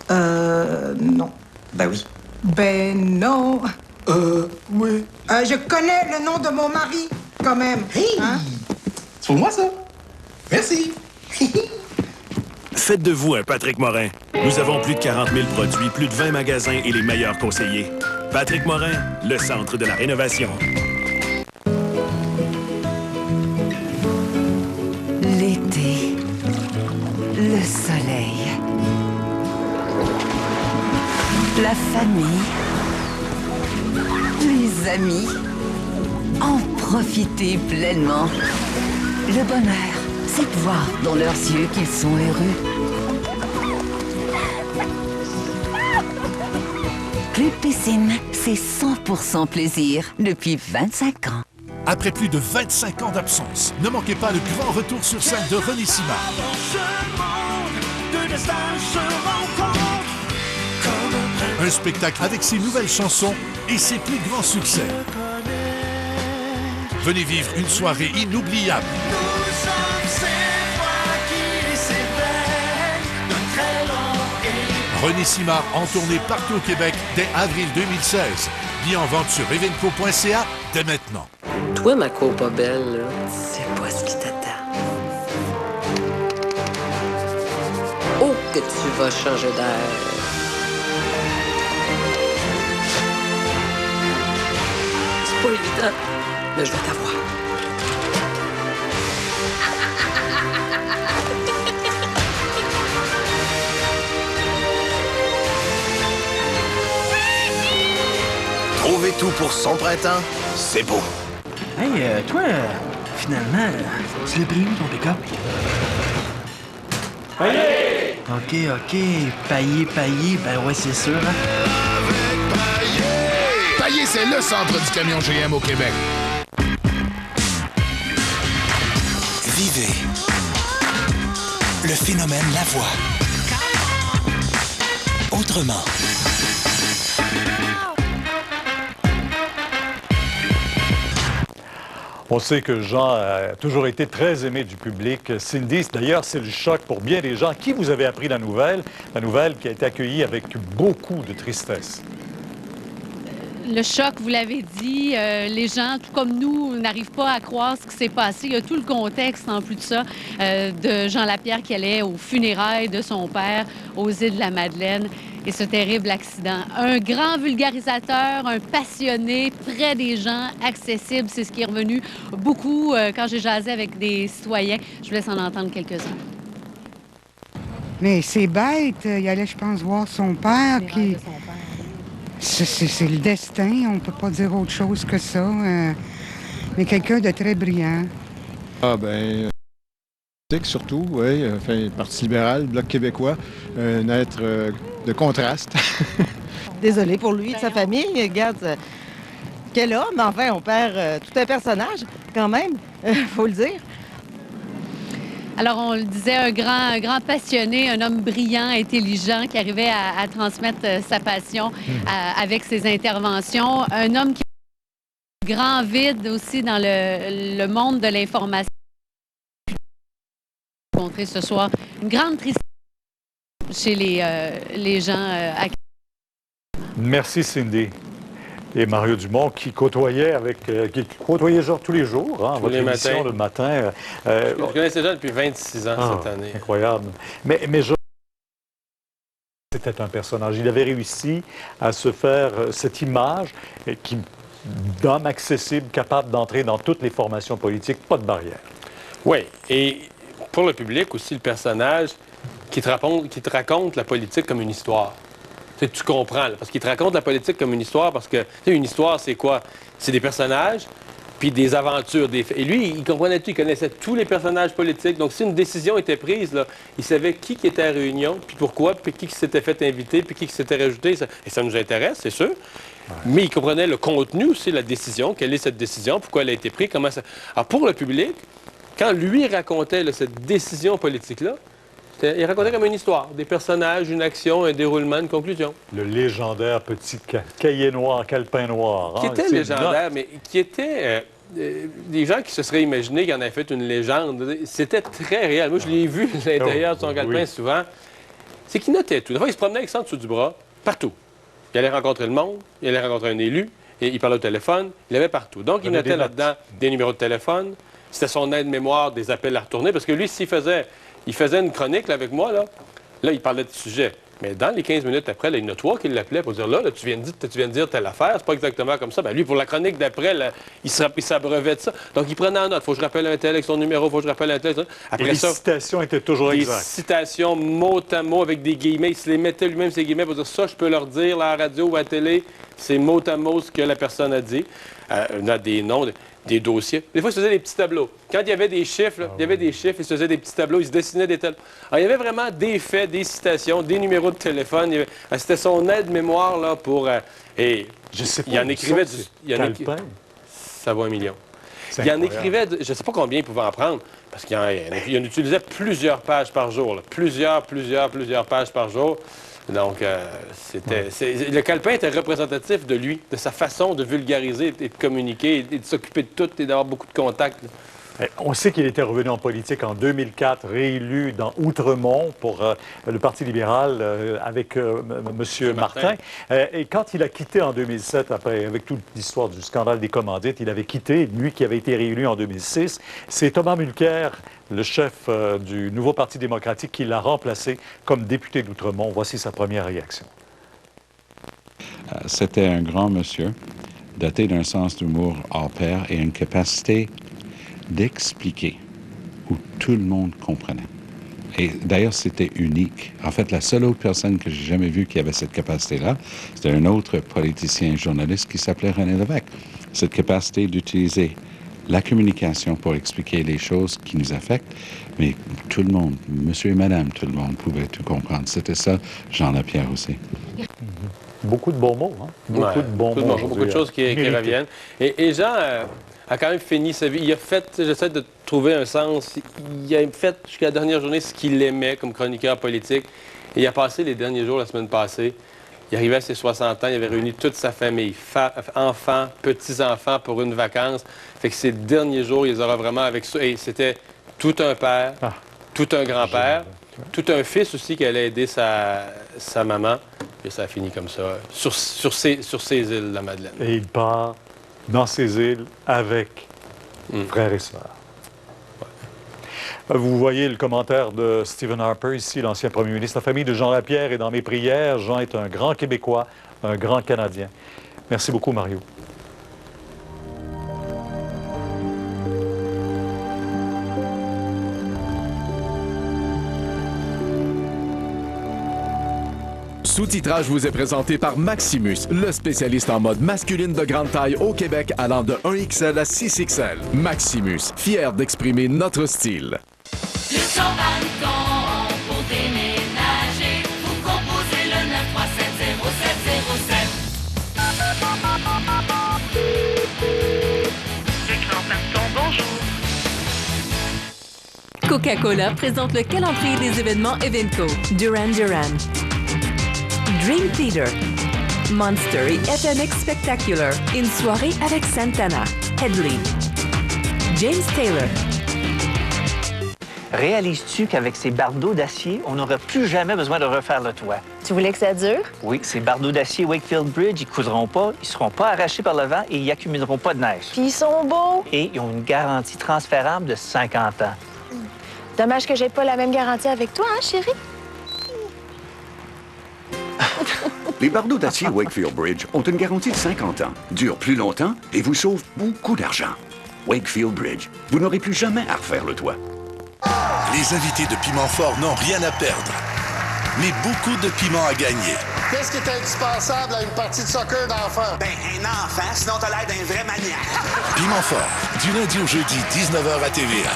Non. Ben oui. Ben non. Oui. Je connais le nom de mon mari, quand même. Hey! Hein? C'est pour moi, ça. Merci. Faites de vous un Patrick Morin. Nous avons plus de 40 000 produits, plus de 20 magasins et les meilleurs conseillers. Patrick Morin, le centre de la rénovation. L'été, le soleil, la famille, les amis. En profitez pleinement. Le bonheur, c'est de voir dans leurs yeux qu'ils sont heureux. Club Piscine, c'est 100% plaisir depuis 25 ans. Après plus de 25 ans d'absence, ne manquez pas le grand retour sur scène de René Simard. Un spectacle avec ses nouvelles chansons et ses plus grands succès. Venez vivre une soirée inoubliable. René Simard en tournée partout au Québec dès avril 2016. Billets en vente sur evenco.ca dès maintenant. Toi, ma cour pas belle, tu sais pas ce qui t'attend. Oh, que tu vas changer d'air. C'est pas évident, mais je vais t'avoir. Trouver tout pour son printemps, c'est beau. Hey, toi, finalement, tu l'as pris où ton pick-up? Paillé! OK, paillé, ben ouais, c'est sûr. Paillé, c'est le centre du camion GM au Québec. Vivez le phénomène La Voix. Autrement. On sait que Jean a toujours été très aimé du public. Cindy, d'ailleurs, c'est le choc pour bien des gens. Qui vous avez appris la nouvelle qui a été accueillie avec beaucoup de tristesse? Le choc, vous l'avez dit, les gens, tout comme nous, n'arrivent pas à croire ce qui s'est passé. Il y a tout le contexte, en plus de ça, de Jean Lapierre qui allait aux funérailles de son père aux îles de la Madeleine et ce terrible accident. Un grand vulgarisateur, un passionné, près des gens, accessible, c'est ce qui est revenu beaucoup quand j'ai jasé avec des citoyens. Je vous laisse en entendre quelques-uns. Mais c'est bête, il allait, je pense, voir son père, puis c'est le destin, on peut pas dire autre chose que ça. Mais quelqu'un de très brillant. Ah ben, surtout, oui, enfin, Parti libéral, Bloc québécois, un être de contraste. Désolé pour lui et sa famille, regarde, quel homme, enfin, on perd tout un personnage, quand même, faut le dire. Alors, on le disait, un grand passionné, un homme brillant, intelligent, qui arrivait à transmettre sa passion avec ses interventions. Un homme qui a un grand vide aussi dans le monde de l'information. Montrer ce soir une grande tristesse chez les gens à... Merci, Cindy. Et Mario Dumont, qui côtoyait genre tous les jours, hein, tous les matins. Le matin. Je le connaissais déjà depuis 26 ans cette année. Incroyable. Mais c'était un personnage. Il avait réussi à se faire cette image d'homme accessible, capable d'entrer dans toutes les formations politiques, pas de barrière. Oui, et pour le public aussi, le personnage qui te raconte la politique comme une histoire. Tu comprends, là, parce qu'il te raconte la politique comme une histoire, parce que une histoire, c'est quoi? C'est des personnages, puis des aventures, des faits. Et lui, il comprenait tout, il connaissait tous les personnages politiques. Donc, si une décision était prise, là, il savait qui était à la réunion, puis pourquoi, puis qui s'était fait inviter, puis qui s'était rajouté. Et ça nous intéresse, c'est sûr. Ouais. Mais il comprenait le contenu aussi de la décision, quelle est cette décision, pourquoi elle a été prise, comment ça... Alors, pour le public, quand lui racontait là, cette décision politique-là, il racontait comme une histoire, des personnages, une action, un déroulement, une conclusion. Le légendaire petit cahier noir, calepin noir. Qui était légendaire, mais qui était... des gens qui se seraient imaginés qu'il en avait fait une légende. C'était très réel. Moi, je l'ai vu à l'intérieur de son calepin souvent. C'est qu'il notait tout. Des fois, il se promenait avec ça en dessous du bras, partout. Il allait rencontrer le monde, il allait rencontrer un élu, et il parlait au téléphone, il avait partout. Donc, il notait là-dedans des numéros de téléphone, c'était son aide-mémoire, des appels à retourner, parce que lui, s'il faisait... Il faisait une chronique là, avec moi, là, il parlait de sujet. Mais dans les 15 minutes après, là, il y en a 3 qui l'appelaient pour dire, là, tu viens de dire telle affaire, c'est pas exactement comme ça. Bien, lui, pour la chronique d'après, il s'abreuvait de ça. Donc, il prenait en note, faut que je rappelle un tel avec son numéro, faut que je rappelle un tel. Après et les citations étaient toujours exactes. Des citations mot à mot avec des guillemets. Il se les mettait lui-même, ces guillemets, pour dire, ça, je peux leur dire, là, à la radio ou à la télé, c'est mot à mot ce que la personne a dit. On a des noms... des dossiers. Des fois, il se faisait des petits tableaux. Quand il y avait des chiffres, il se faisait des petits tableaux, il se dessinait des tableaux. Alors, il y avait vraiment des faits, des citations, des numéros de téléphone. C'était son aide-mémoire là, pour... et je sais pas, il en écrivait... Ça vaut 1 million. Il en écrivait... Je ne sais pas combien il pouvait en prendre, parce qu'il en utilisait plusieurs pages par jour. Là. Plusieurs pages par jour. Donc, le calepin était représentatif de lui, de sa façon de vulgariser et de communiquer et de s'occuper de tout et d'avoir beaucoup de contacts. On sait qu'il était revenu en politique en 2004, réélu dans Outremont pour le Parti libéral avec M. Martin. Et quand il a quitté en 2007, après, avec toute l'histoire du scandale des commandites, il avait quitté, lui qui avait été réélu en 2006. C'est Thomas Mulcair, le chef du nouveau Parti démocratique, qui l'a remplacé comme député d'Outremont. Voici sa première réaction. C'était un grand monsieur, doté d'un sens d'humour hors pair et une capacité d'expliquer où tout le monde comprenait. Et d'ailleurs, c'était unique. En fait, la seule autre personne que j'ai jamais vue qui avait cette capacité-là, c'était un autre politicien journaliste qui s'appelait René Lévesque. Cette capacité d'utiliser la communication pour expliquer les choses qui nous affectent, mais tout le monde, monsieur et madame, tout le monde pouvait tout comprendre. C'était ça, Jean Lapierre aussi. Beaucoup de bons mots, hein? Beaucoup de bons mots. Beaucoup de choses qui reviennent. Et Jean a quand même fini sa vie. Il a fait, j'essaie de trouver un sens, il a fait jusqu'à la dernière journée ce qu'il aimait comme chroniqueur politique. Et il a passé les derniers jours, la semaine passée. Il arrivait à ses 60 ans, il avait réuni toute sa famille, enfants, petits-enfants pour une vacance. Fait que ces derniers jours, il les aura vraiment avec ça. Et c'était tout un père, tout un grand-père, tout un fils aussi qui allait aider sa maman. puis ça a fini comme ça, sur ces îles de la Madeleine. Et il part dans ces îles avec frères et sœurs. Vous voyez le commentaire de Stephen Harper ici, l'ancien premier ministre. La famille de Jean Lapierre est dans mes prières. Jean est un grand Québécois, un grand Canadien. Merci beaucoup, Mario. Sous-titrage vous est présenté par Maximus, le spécialiste en mode masculine de grande taille au Québec allant de 1XL à 6XL. Maximus, fier d'exprimer notre style. Le 120 pour déménager, vous composez le 9370707. Coca-Cola présente le calendrier des événements Evenco. Duran Duran, Dream Theater, Monster et FMX Spectacular. Une soirée avec Santana, Headley, James Taylor. Réalises-tu qu'avec ces bardeaux d'acier, on n'aura plus jamais besoin de refaire le toit? Tu voulais que ça dure? Oui, ces bardeaux d'acier Wakefield Bridge, ils coudront pas, ils seront pas arrachés par le vent et ils accumuleront pas de neige. Puis ils sont beaux. Et ils ont une garantie transférable de 50 ans. Dommage que j'ai pas la même garantie avec toi, hein, chérie? Les bardeaux d'acier Wakefield Bridge ont une garantie de 50 ans, durent plus longtemps et vous sauvent beaucoup d'argent. Wakefield Bridge, vous n'aurez plus jamais à refaire le toit. Les invités de Piment Fort n'ont rien à perdre, mais beaucoup de piment à gagner. Qu'est-ce qui est indispensable à une partie de soccer d'enfant? Ben, un enfant, sinon t'as l'air d'un vrai maniaque. Piment Fort, du lundi au jeudi, 19h à TVA.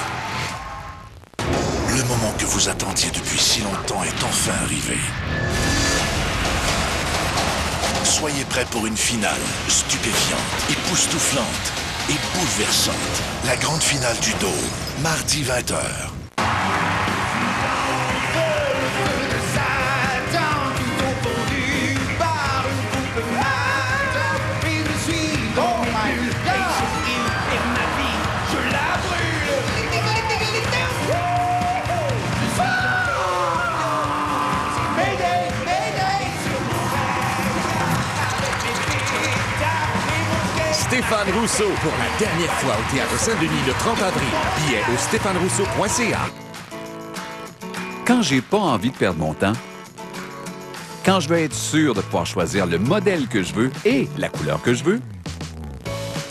Le moment que vous attendiez depuis si longtemps est enfin arrivé. Soyez prêts pour une finale stupéfiante, époustouflante et bouleversante. La grande finale du Dôme, mardi 20h. Stéphane Rousseau pour la dernière fois au Théâtre Saint-Denis le 30 avril. Billets au stéphanerousseau.ca. Quand j'ai pas envie de perdre mon temps, quand je veux être sûr de pouvoir choisir le modèle que je veux et la couleur que je veux,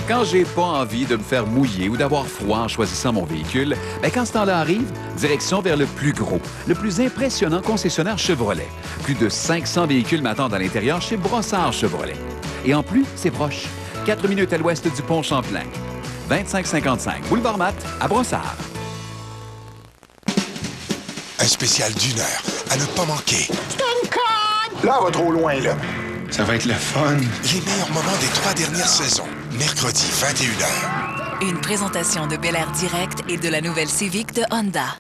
quand j'ai pas envie de me faire mouiller ou d'avoir froid en choisissant mon véhicule, bien quand ce temps-là arrive, direction vers le plus gros, le plus impressionnant concessionnaire Chevrolet. Plus de 500 véhicules m'attendent à l'intérieur chez Brossard Chevrolet. Et en plus, c'est proche. 4 minutes à l'ouest du pont Champlain. 2555 Boulevard Matt à Brossard. Un spécial d'1 heure à ne pas manquer. Là, on va trop loin, là. Ça va être le fun. Les meilleurs moments des 3 dernières saisons. Mercredi, 21h. Une présentation de Bel Air Direct et de la nouvelle Civic de Honda.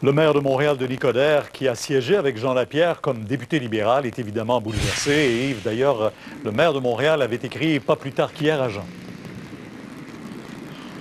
Le maire de Montréal, Denis Coderre, qui a siégé avec Jean Lapierre comme député libéral, est évidemment bouleversé. Et Yves, d'ailleurs, le maire de Montréal avait écrit pas plus tard qu'hier à Jean.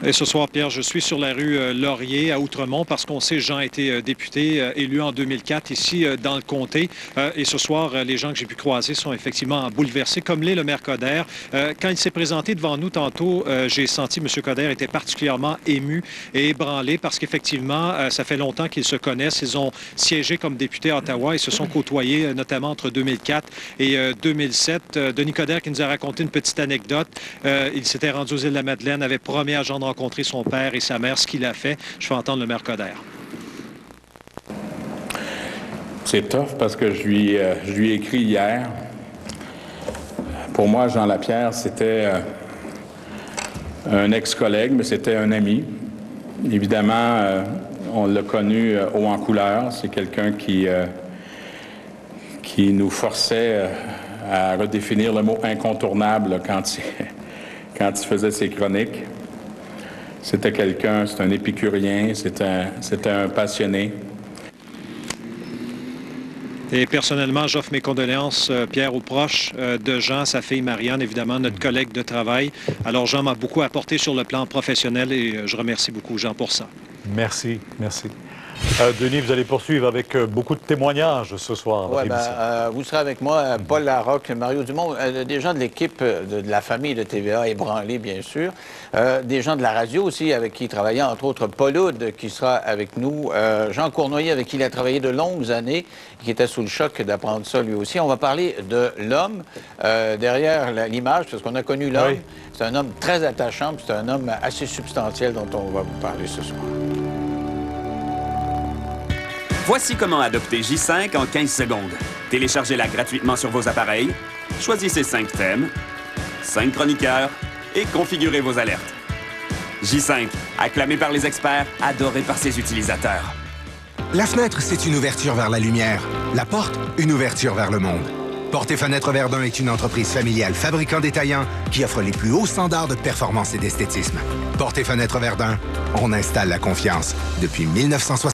Et ce soir, Pierre, je suis sur la rue Laurier à Outremont parce qu'on sait Jean a été député élu en 2004 ici dans le comté. Et ce soir, les gens que j'ai pu croiser sont effectivement bouleversés, comme l'est le maire Coderre. Quand il s'est présenté devant nous tantôt, j'ai senti M. Coderre était particulièrement ému et ébranlé parce qu'effectivement, ça fait longtemps qu'ils se connaissent. Ils ont siégé comme députés à Ottawa et se sont côtoyés notamment entre 2004 et 2007. Denis Coderre qui nous a raconté une petite anecdote. Il s'était rendu aux Îles-de-la-Madeleine, avait promis à Jean de rencontrer son père et sa mère, ce qu'il a fait. Je fais entendre le maire Coderre. C'est tough parce que je lui ai écrit hier. Pour moi, Jean Lapierre, c'était un ex-collègue, mais c'était un ami. Évidemment, on l'a connu haut en couleur. C'est quelqu'un qui nous forçait à redéfinir le mot incontournable quand il faisait ses chroniques. C'était quelqu'un, c'est un épicurien, c'était un passionné. Et personnellement, j'offre mes condoléances, Pierre, aux proches de Jean, sa fille Marianne, évidemment, notre collègue de travail. Alors, Jean m'a beaucoup apporté sur le plan professionnel et je remercie beaucoup Jean pour ça. Merci, merci. Denis, vous allez poursuivre avec beaucoup de témoignages ce soir. Oui, vous serez avec moi, Paul Larocque, Mario Dumont, des gens de l'équipe de la famille de TVA, ébranlés, bien sûr, des gens de la radio aussi, avec qui il travaillait, entre autres Paul Oud, qui sera avec nous, Jean Cournoyer, avec qui il a travaillé de longues années, qui était sous le choc d'apprendre ça lui aussi. On va parler de l'homme derrière l'image, parce qu'on a connu l'homme. Oui. C'est un homme très attachant, puis c'est un homme assez substantiel dont on va vous parler ce soir. Voici comment adopter J5 en 15 secondes. Téléchargez-la gratuitement sur vos appareils, choisissez 5 thèmes, 5 chroniqueurs et configurez vos alertes. J5, acclamé par les experts, adoré par ses utilisateurs. La fenêtre, c'est une ouverture vers la lumière. La porte, une ouverture vers le monde. Porte et Fenêtres Verdun est une entreprise familiale fabricant détaillant qui offre les plus hauts standards de performance et d'esthétisme. Porte et Fenêtres Verdun, on installe la confiance depuis 1960.